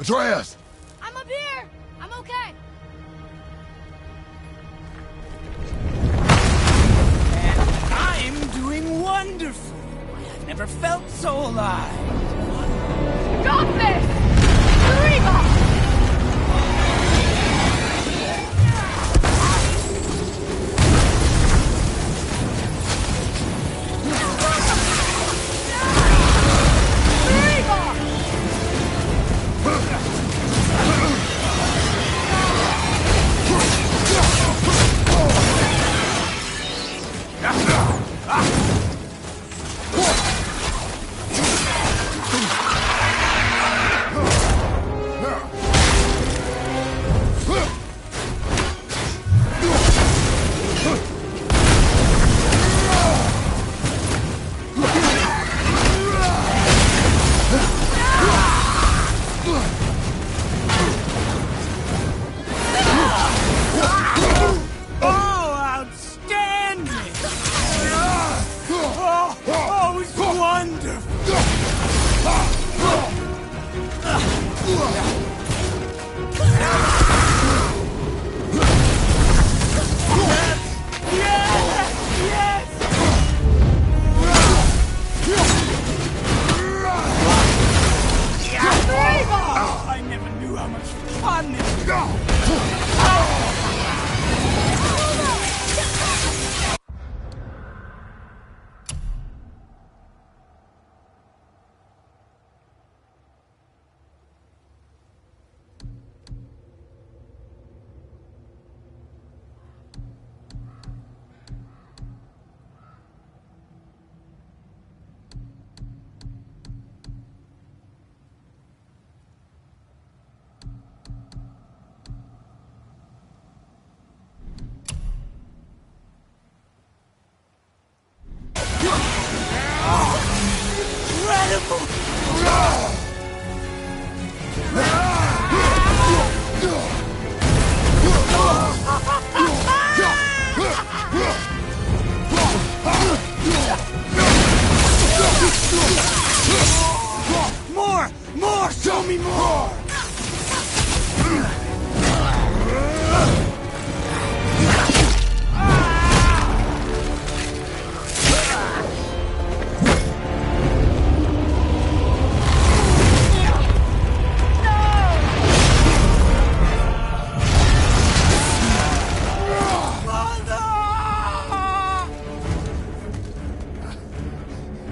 Speaker 3: Atreus!
Speaker 1: I'm up here! I'm okay!
Speaker 9: And I'm doing wonderful. I've never felt so alive.
Speaker 10: Stop this! Reba!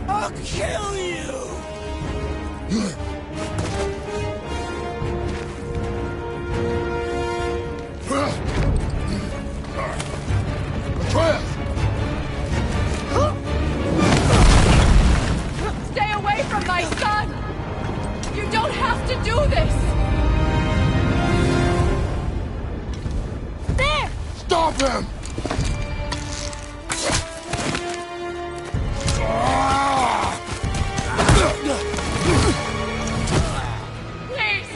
Speaker 9: I'll kill you!
Speaker 10: Stay away from my son! You don't have to do this!
Speaker 7: There!
Speaker 3: Stop him!
Speaker 10: Please!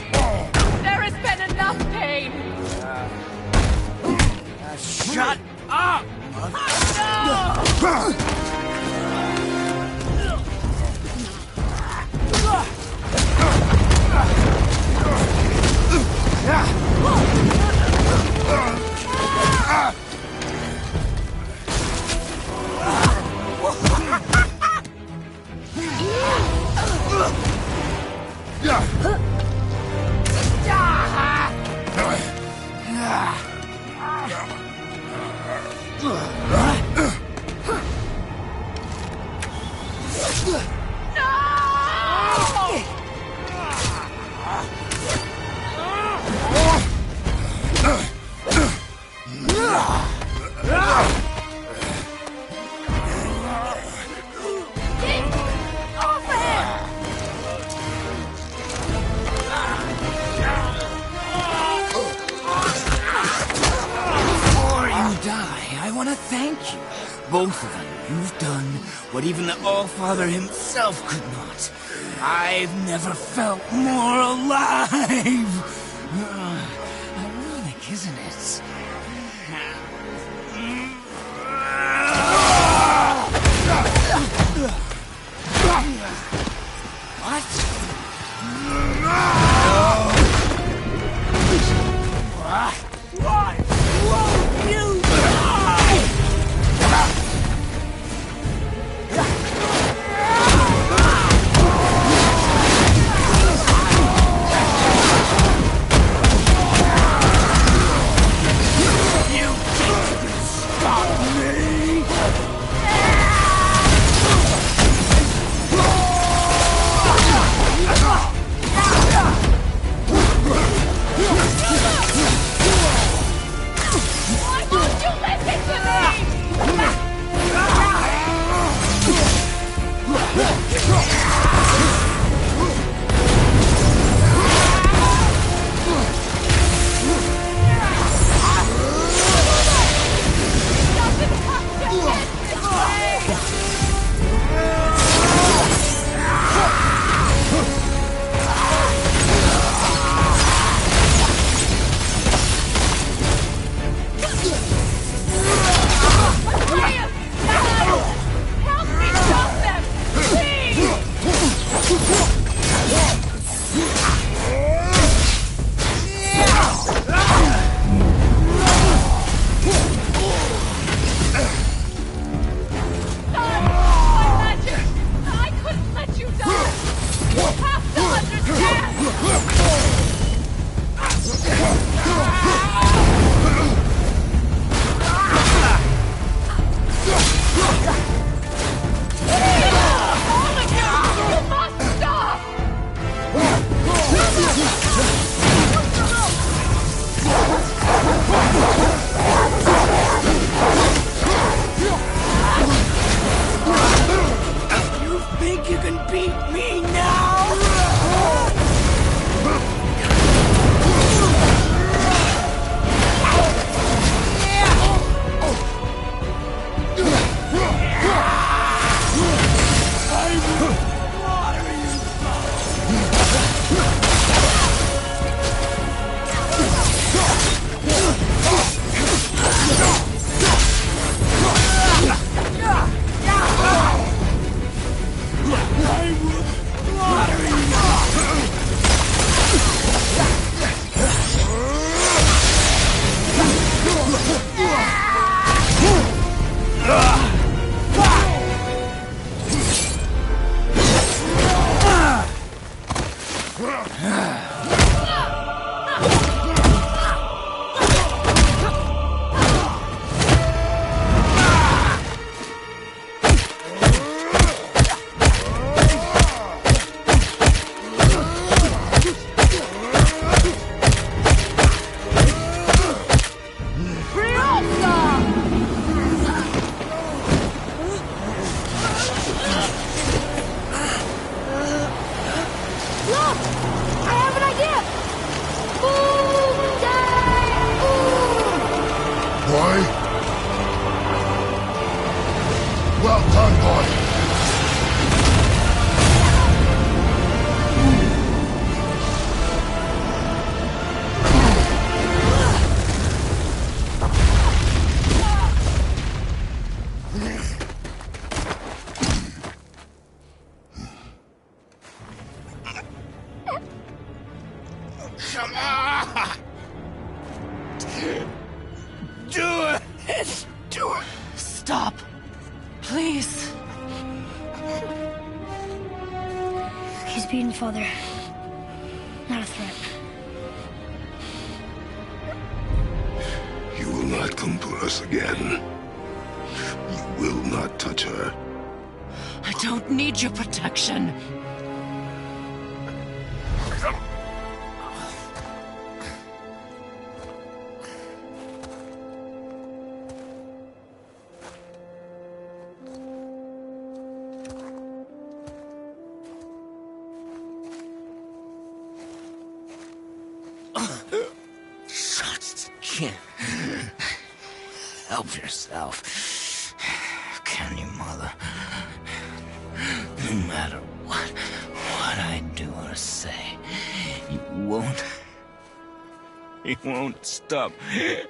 Speaker 10: There has been enough pain!
Speaker 9: Shut up! Before you die, I want to thank you. Both of you. You've done what even the All-Father himself could not. I've never felt more alive. Ironic, isn't it? What? Why won't you die? You think you can stop me?
Speaker 10: Why won't you listen to me? Doesn't have to end this way. Atreus, no! Help me stop them! Please! Son, my magic! I couldn't let you die! You have to understand! All of you! You must stop!
Speaker 9: You think you can beat me now? I will
Speaker 1: Godspeed, Father. Not a threat.
Speaker 3: You will not come for us again. You will not touch her.
Speaker 8: I don't need your protection.
Speaker 9: Help yourself. Can you, Mother? No matter what I do or say, you won't stop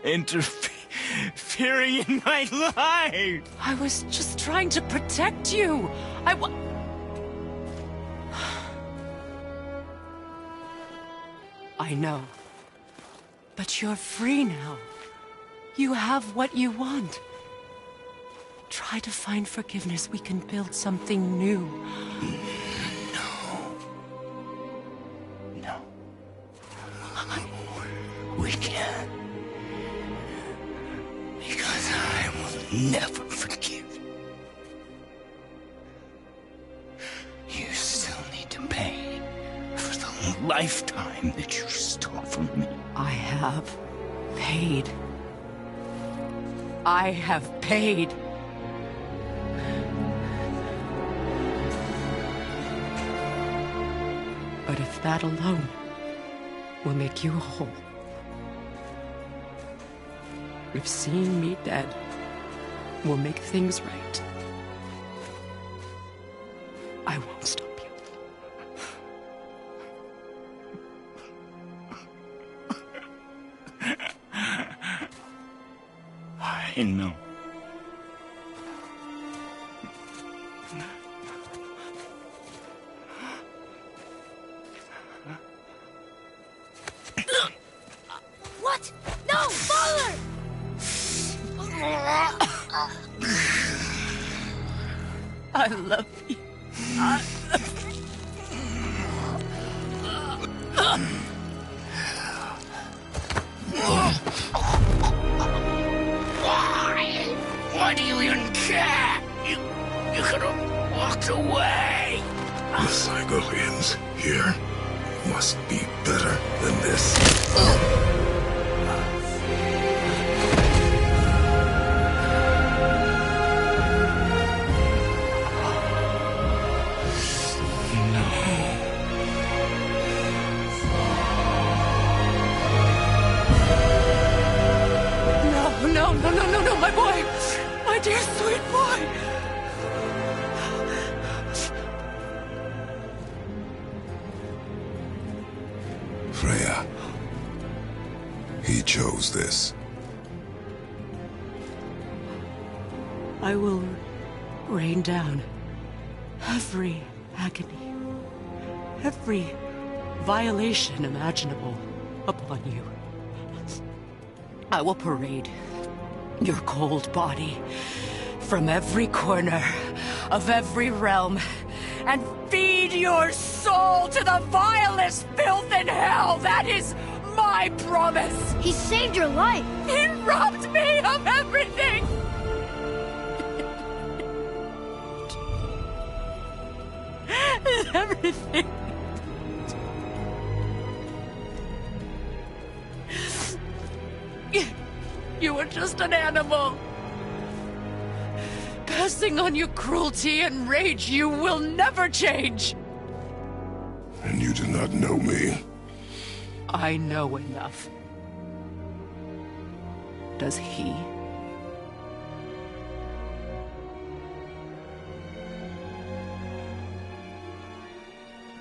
Speaker 9: interfering in my life.
Speaker 8: I was just trying to protect you. I know. But you're free now. You have what you want. Try to find forgiveness. We can build something new.
Speaker 9: No. We can't. Because I will never forgive. You still need to pay for the lifetime that you stole from me.
Speaker 8: I have paid. I have paid. But if that alone will make you whole, if seeing me dead will make things right, I won't stop you.
Speaker 9: I know.
Speaker 1: What? No, Father!
Speaker 8: I love you.
Speaker 9: Why do you even care? You could have walked away.
Speaker 3: The Cygolians here must be better than this.
Speaker 8: No, my boy! My dear sweet boy!
Speaker 3: Freya. He chose this.
Speaker 8: I will rain down every agony, every violation imaginable upon you. I will parade your cold body from every corner of every realm and feed your soul to the vilest filth in hell. That is my promise.
Speaker 1: He saved your life.
Speaker 8: He robbed me of everything. Everything. You were just an animal. Passing on your cruelty and rage, you will never change.
Speaker 3: And you do not know me.
Speaker 8: I know enough. Does he?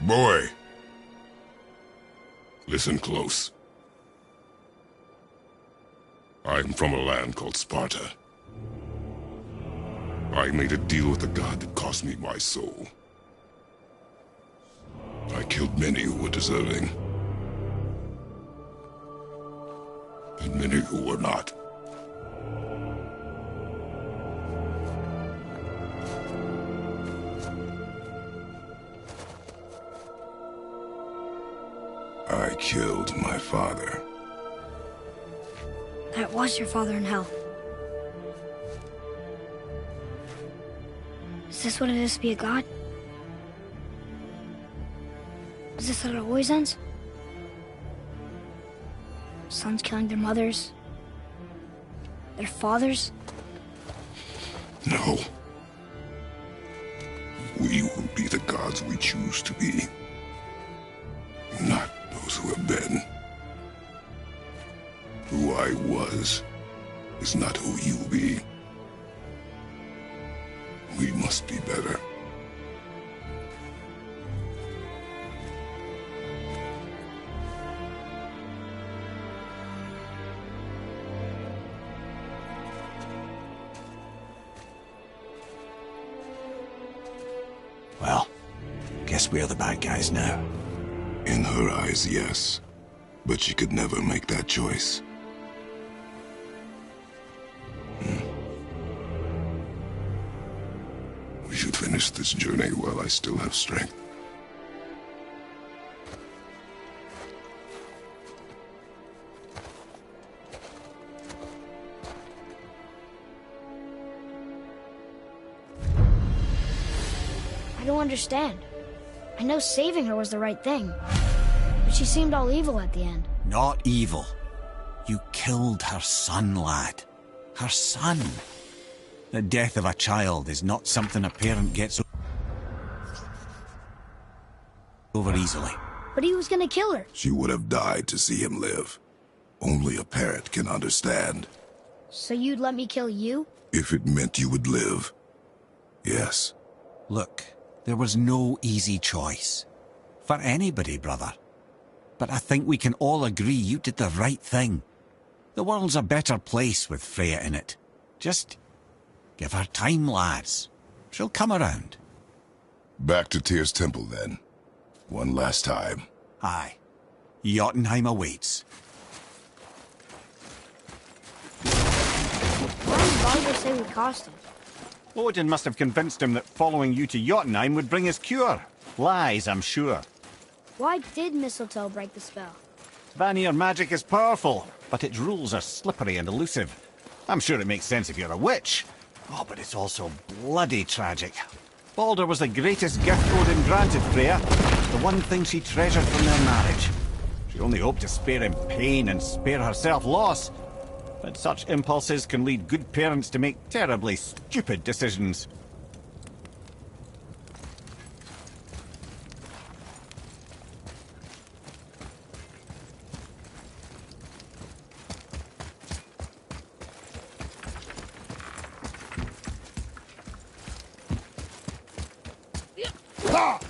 Speaker 3: Boy. Listen close. I am from a land called Sparta. I made a deal with the god that cost me my soul. I killed many who were deserving. And many who were not. I killed my father.
Speaker 1: That was your father in hell. Is this what it is to be a god? Is this how it always ends? Sons killing their mothers? Their fathers?
Speaker 3: No. We will be the gods we choose to be. Not those who have been. Who I was is not who you'll be. We must be better.
Speaker 5: Well, guess we're the bad guys now.
Speaker 3: In her eyes, yes. But she could never make that choice. We should finish this journey while I still have strength.
Speaker 1: I don't understand. I know saving her was the right thing, but she seemed all evil at the end.
Speaker 2: Not evil. You killed her son, lad. Her son. The death of a child is not something a parent gets over easily.
Speaker 1: But he was gonna kill her.
Speaker 3: She would have died to see him live. Only a parent can understand.
Speaker 1: So you'd let me kill you?
Speaker 3: If it meant you would live. Yes.
Speaker 2: Look, there was no easy choice. For anybody, brother. But I think we can all agree you did the right thing. The world's a better place with Freya in it. Just give her time, lads. She'll come around.
Speaker 3: Back to Tyr's temple, then. One last time.
Speaker 2: Aye. Jotunheim awaits.
Speaker 1: Why did Baldur say we cost him?
Speaker 2: Odin must have convinced him that following you to Jotunheim would bring his cure. Lies, I'm sure.
Speaker 1: Why did mistletoe break the spell?
Speaker 2: Vanir magic is powerful, but its rules are slippery and elusive. I'm sure it makes sense if you're a witch. Oh, but it's also bloody tragic. Baldur was the greatest gift Odin granted Freya, the one thing she treasured from their marriage. She only hoped to spare him pain and spare herself loss. But such impulses can lead good parents to make terribly stupid decisions.
Speaker 3: Ha!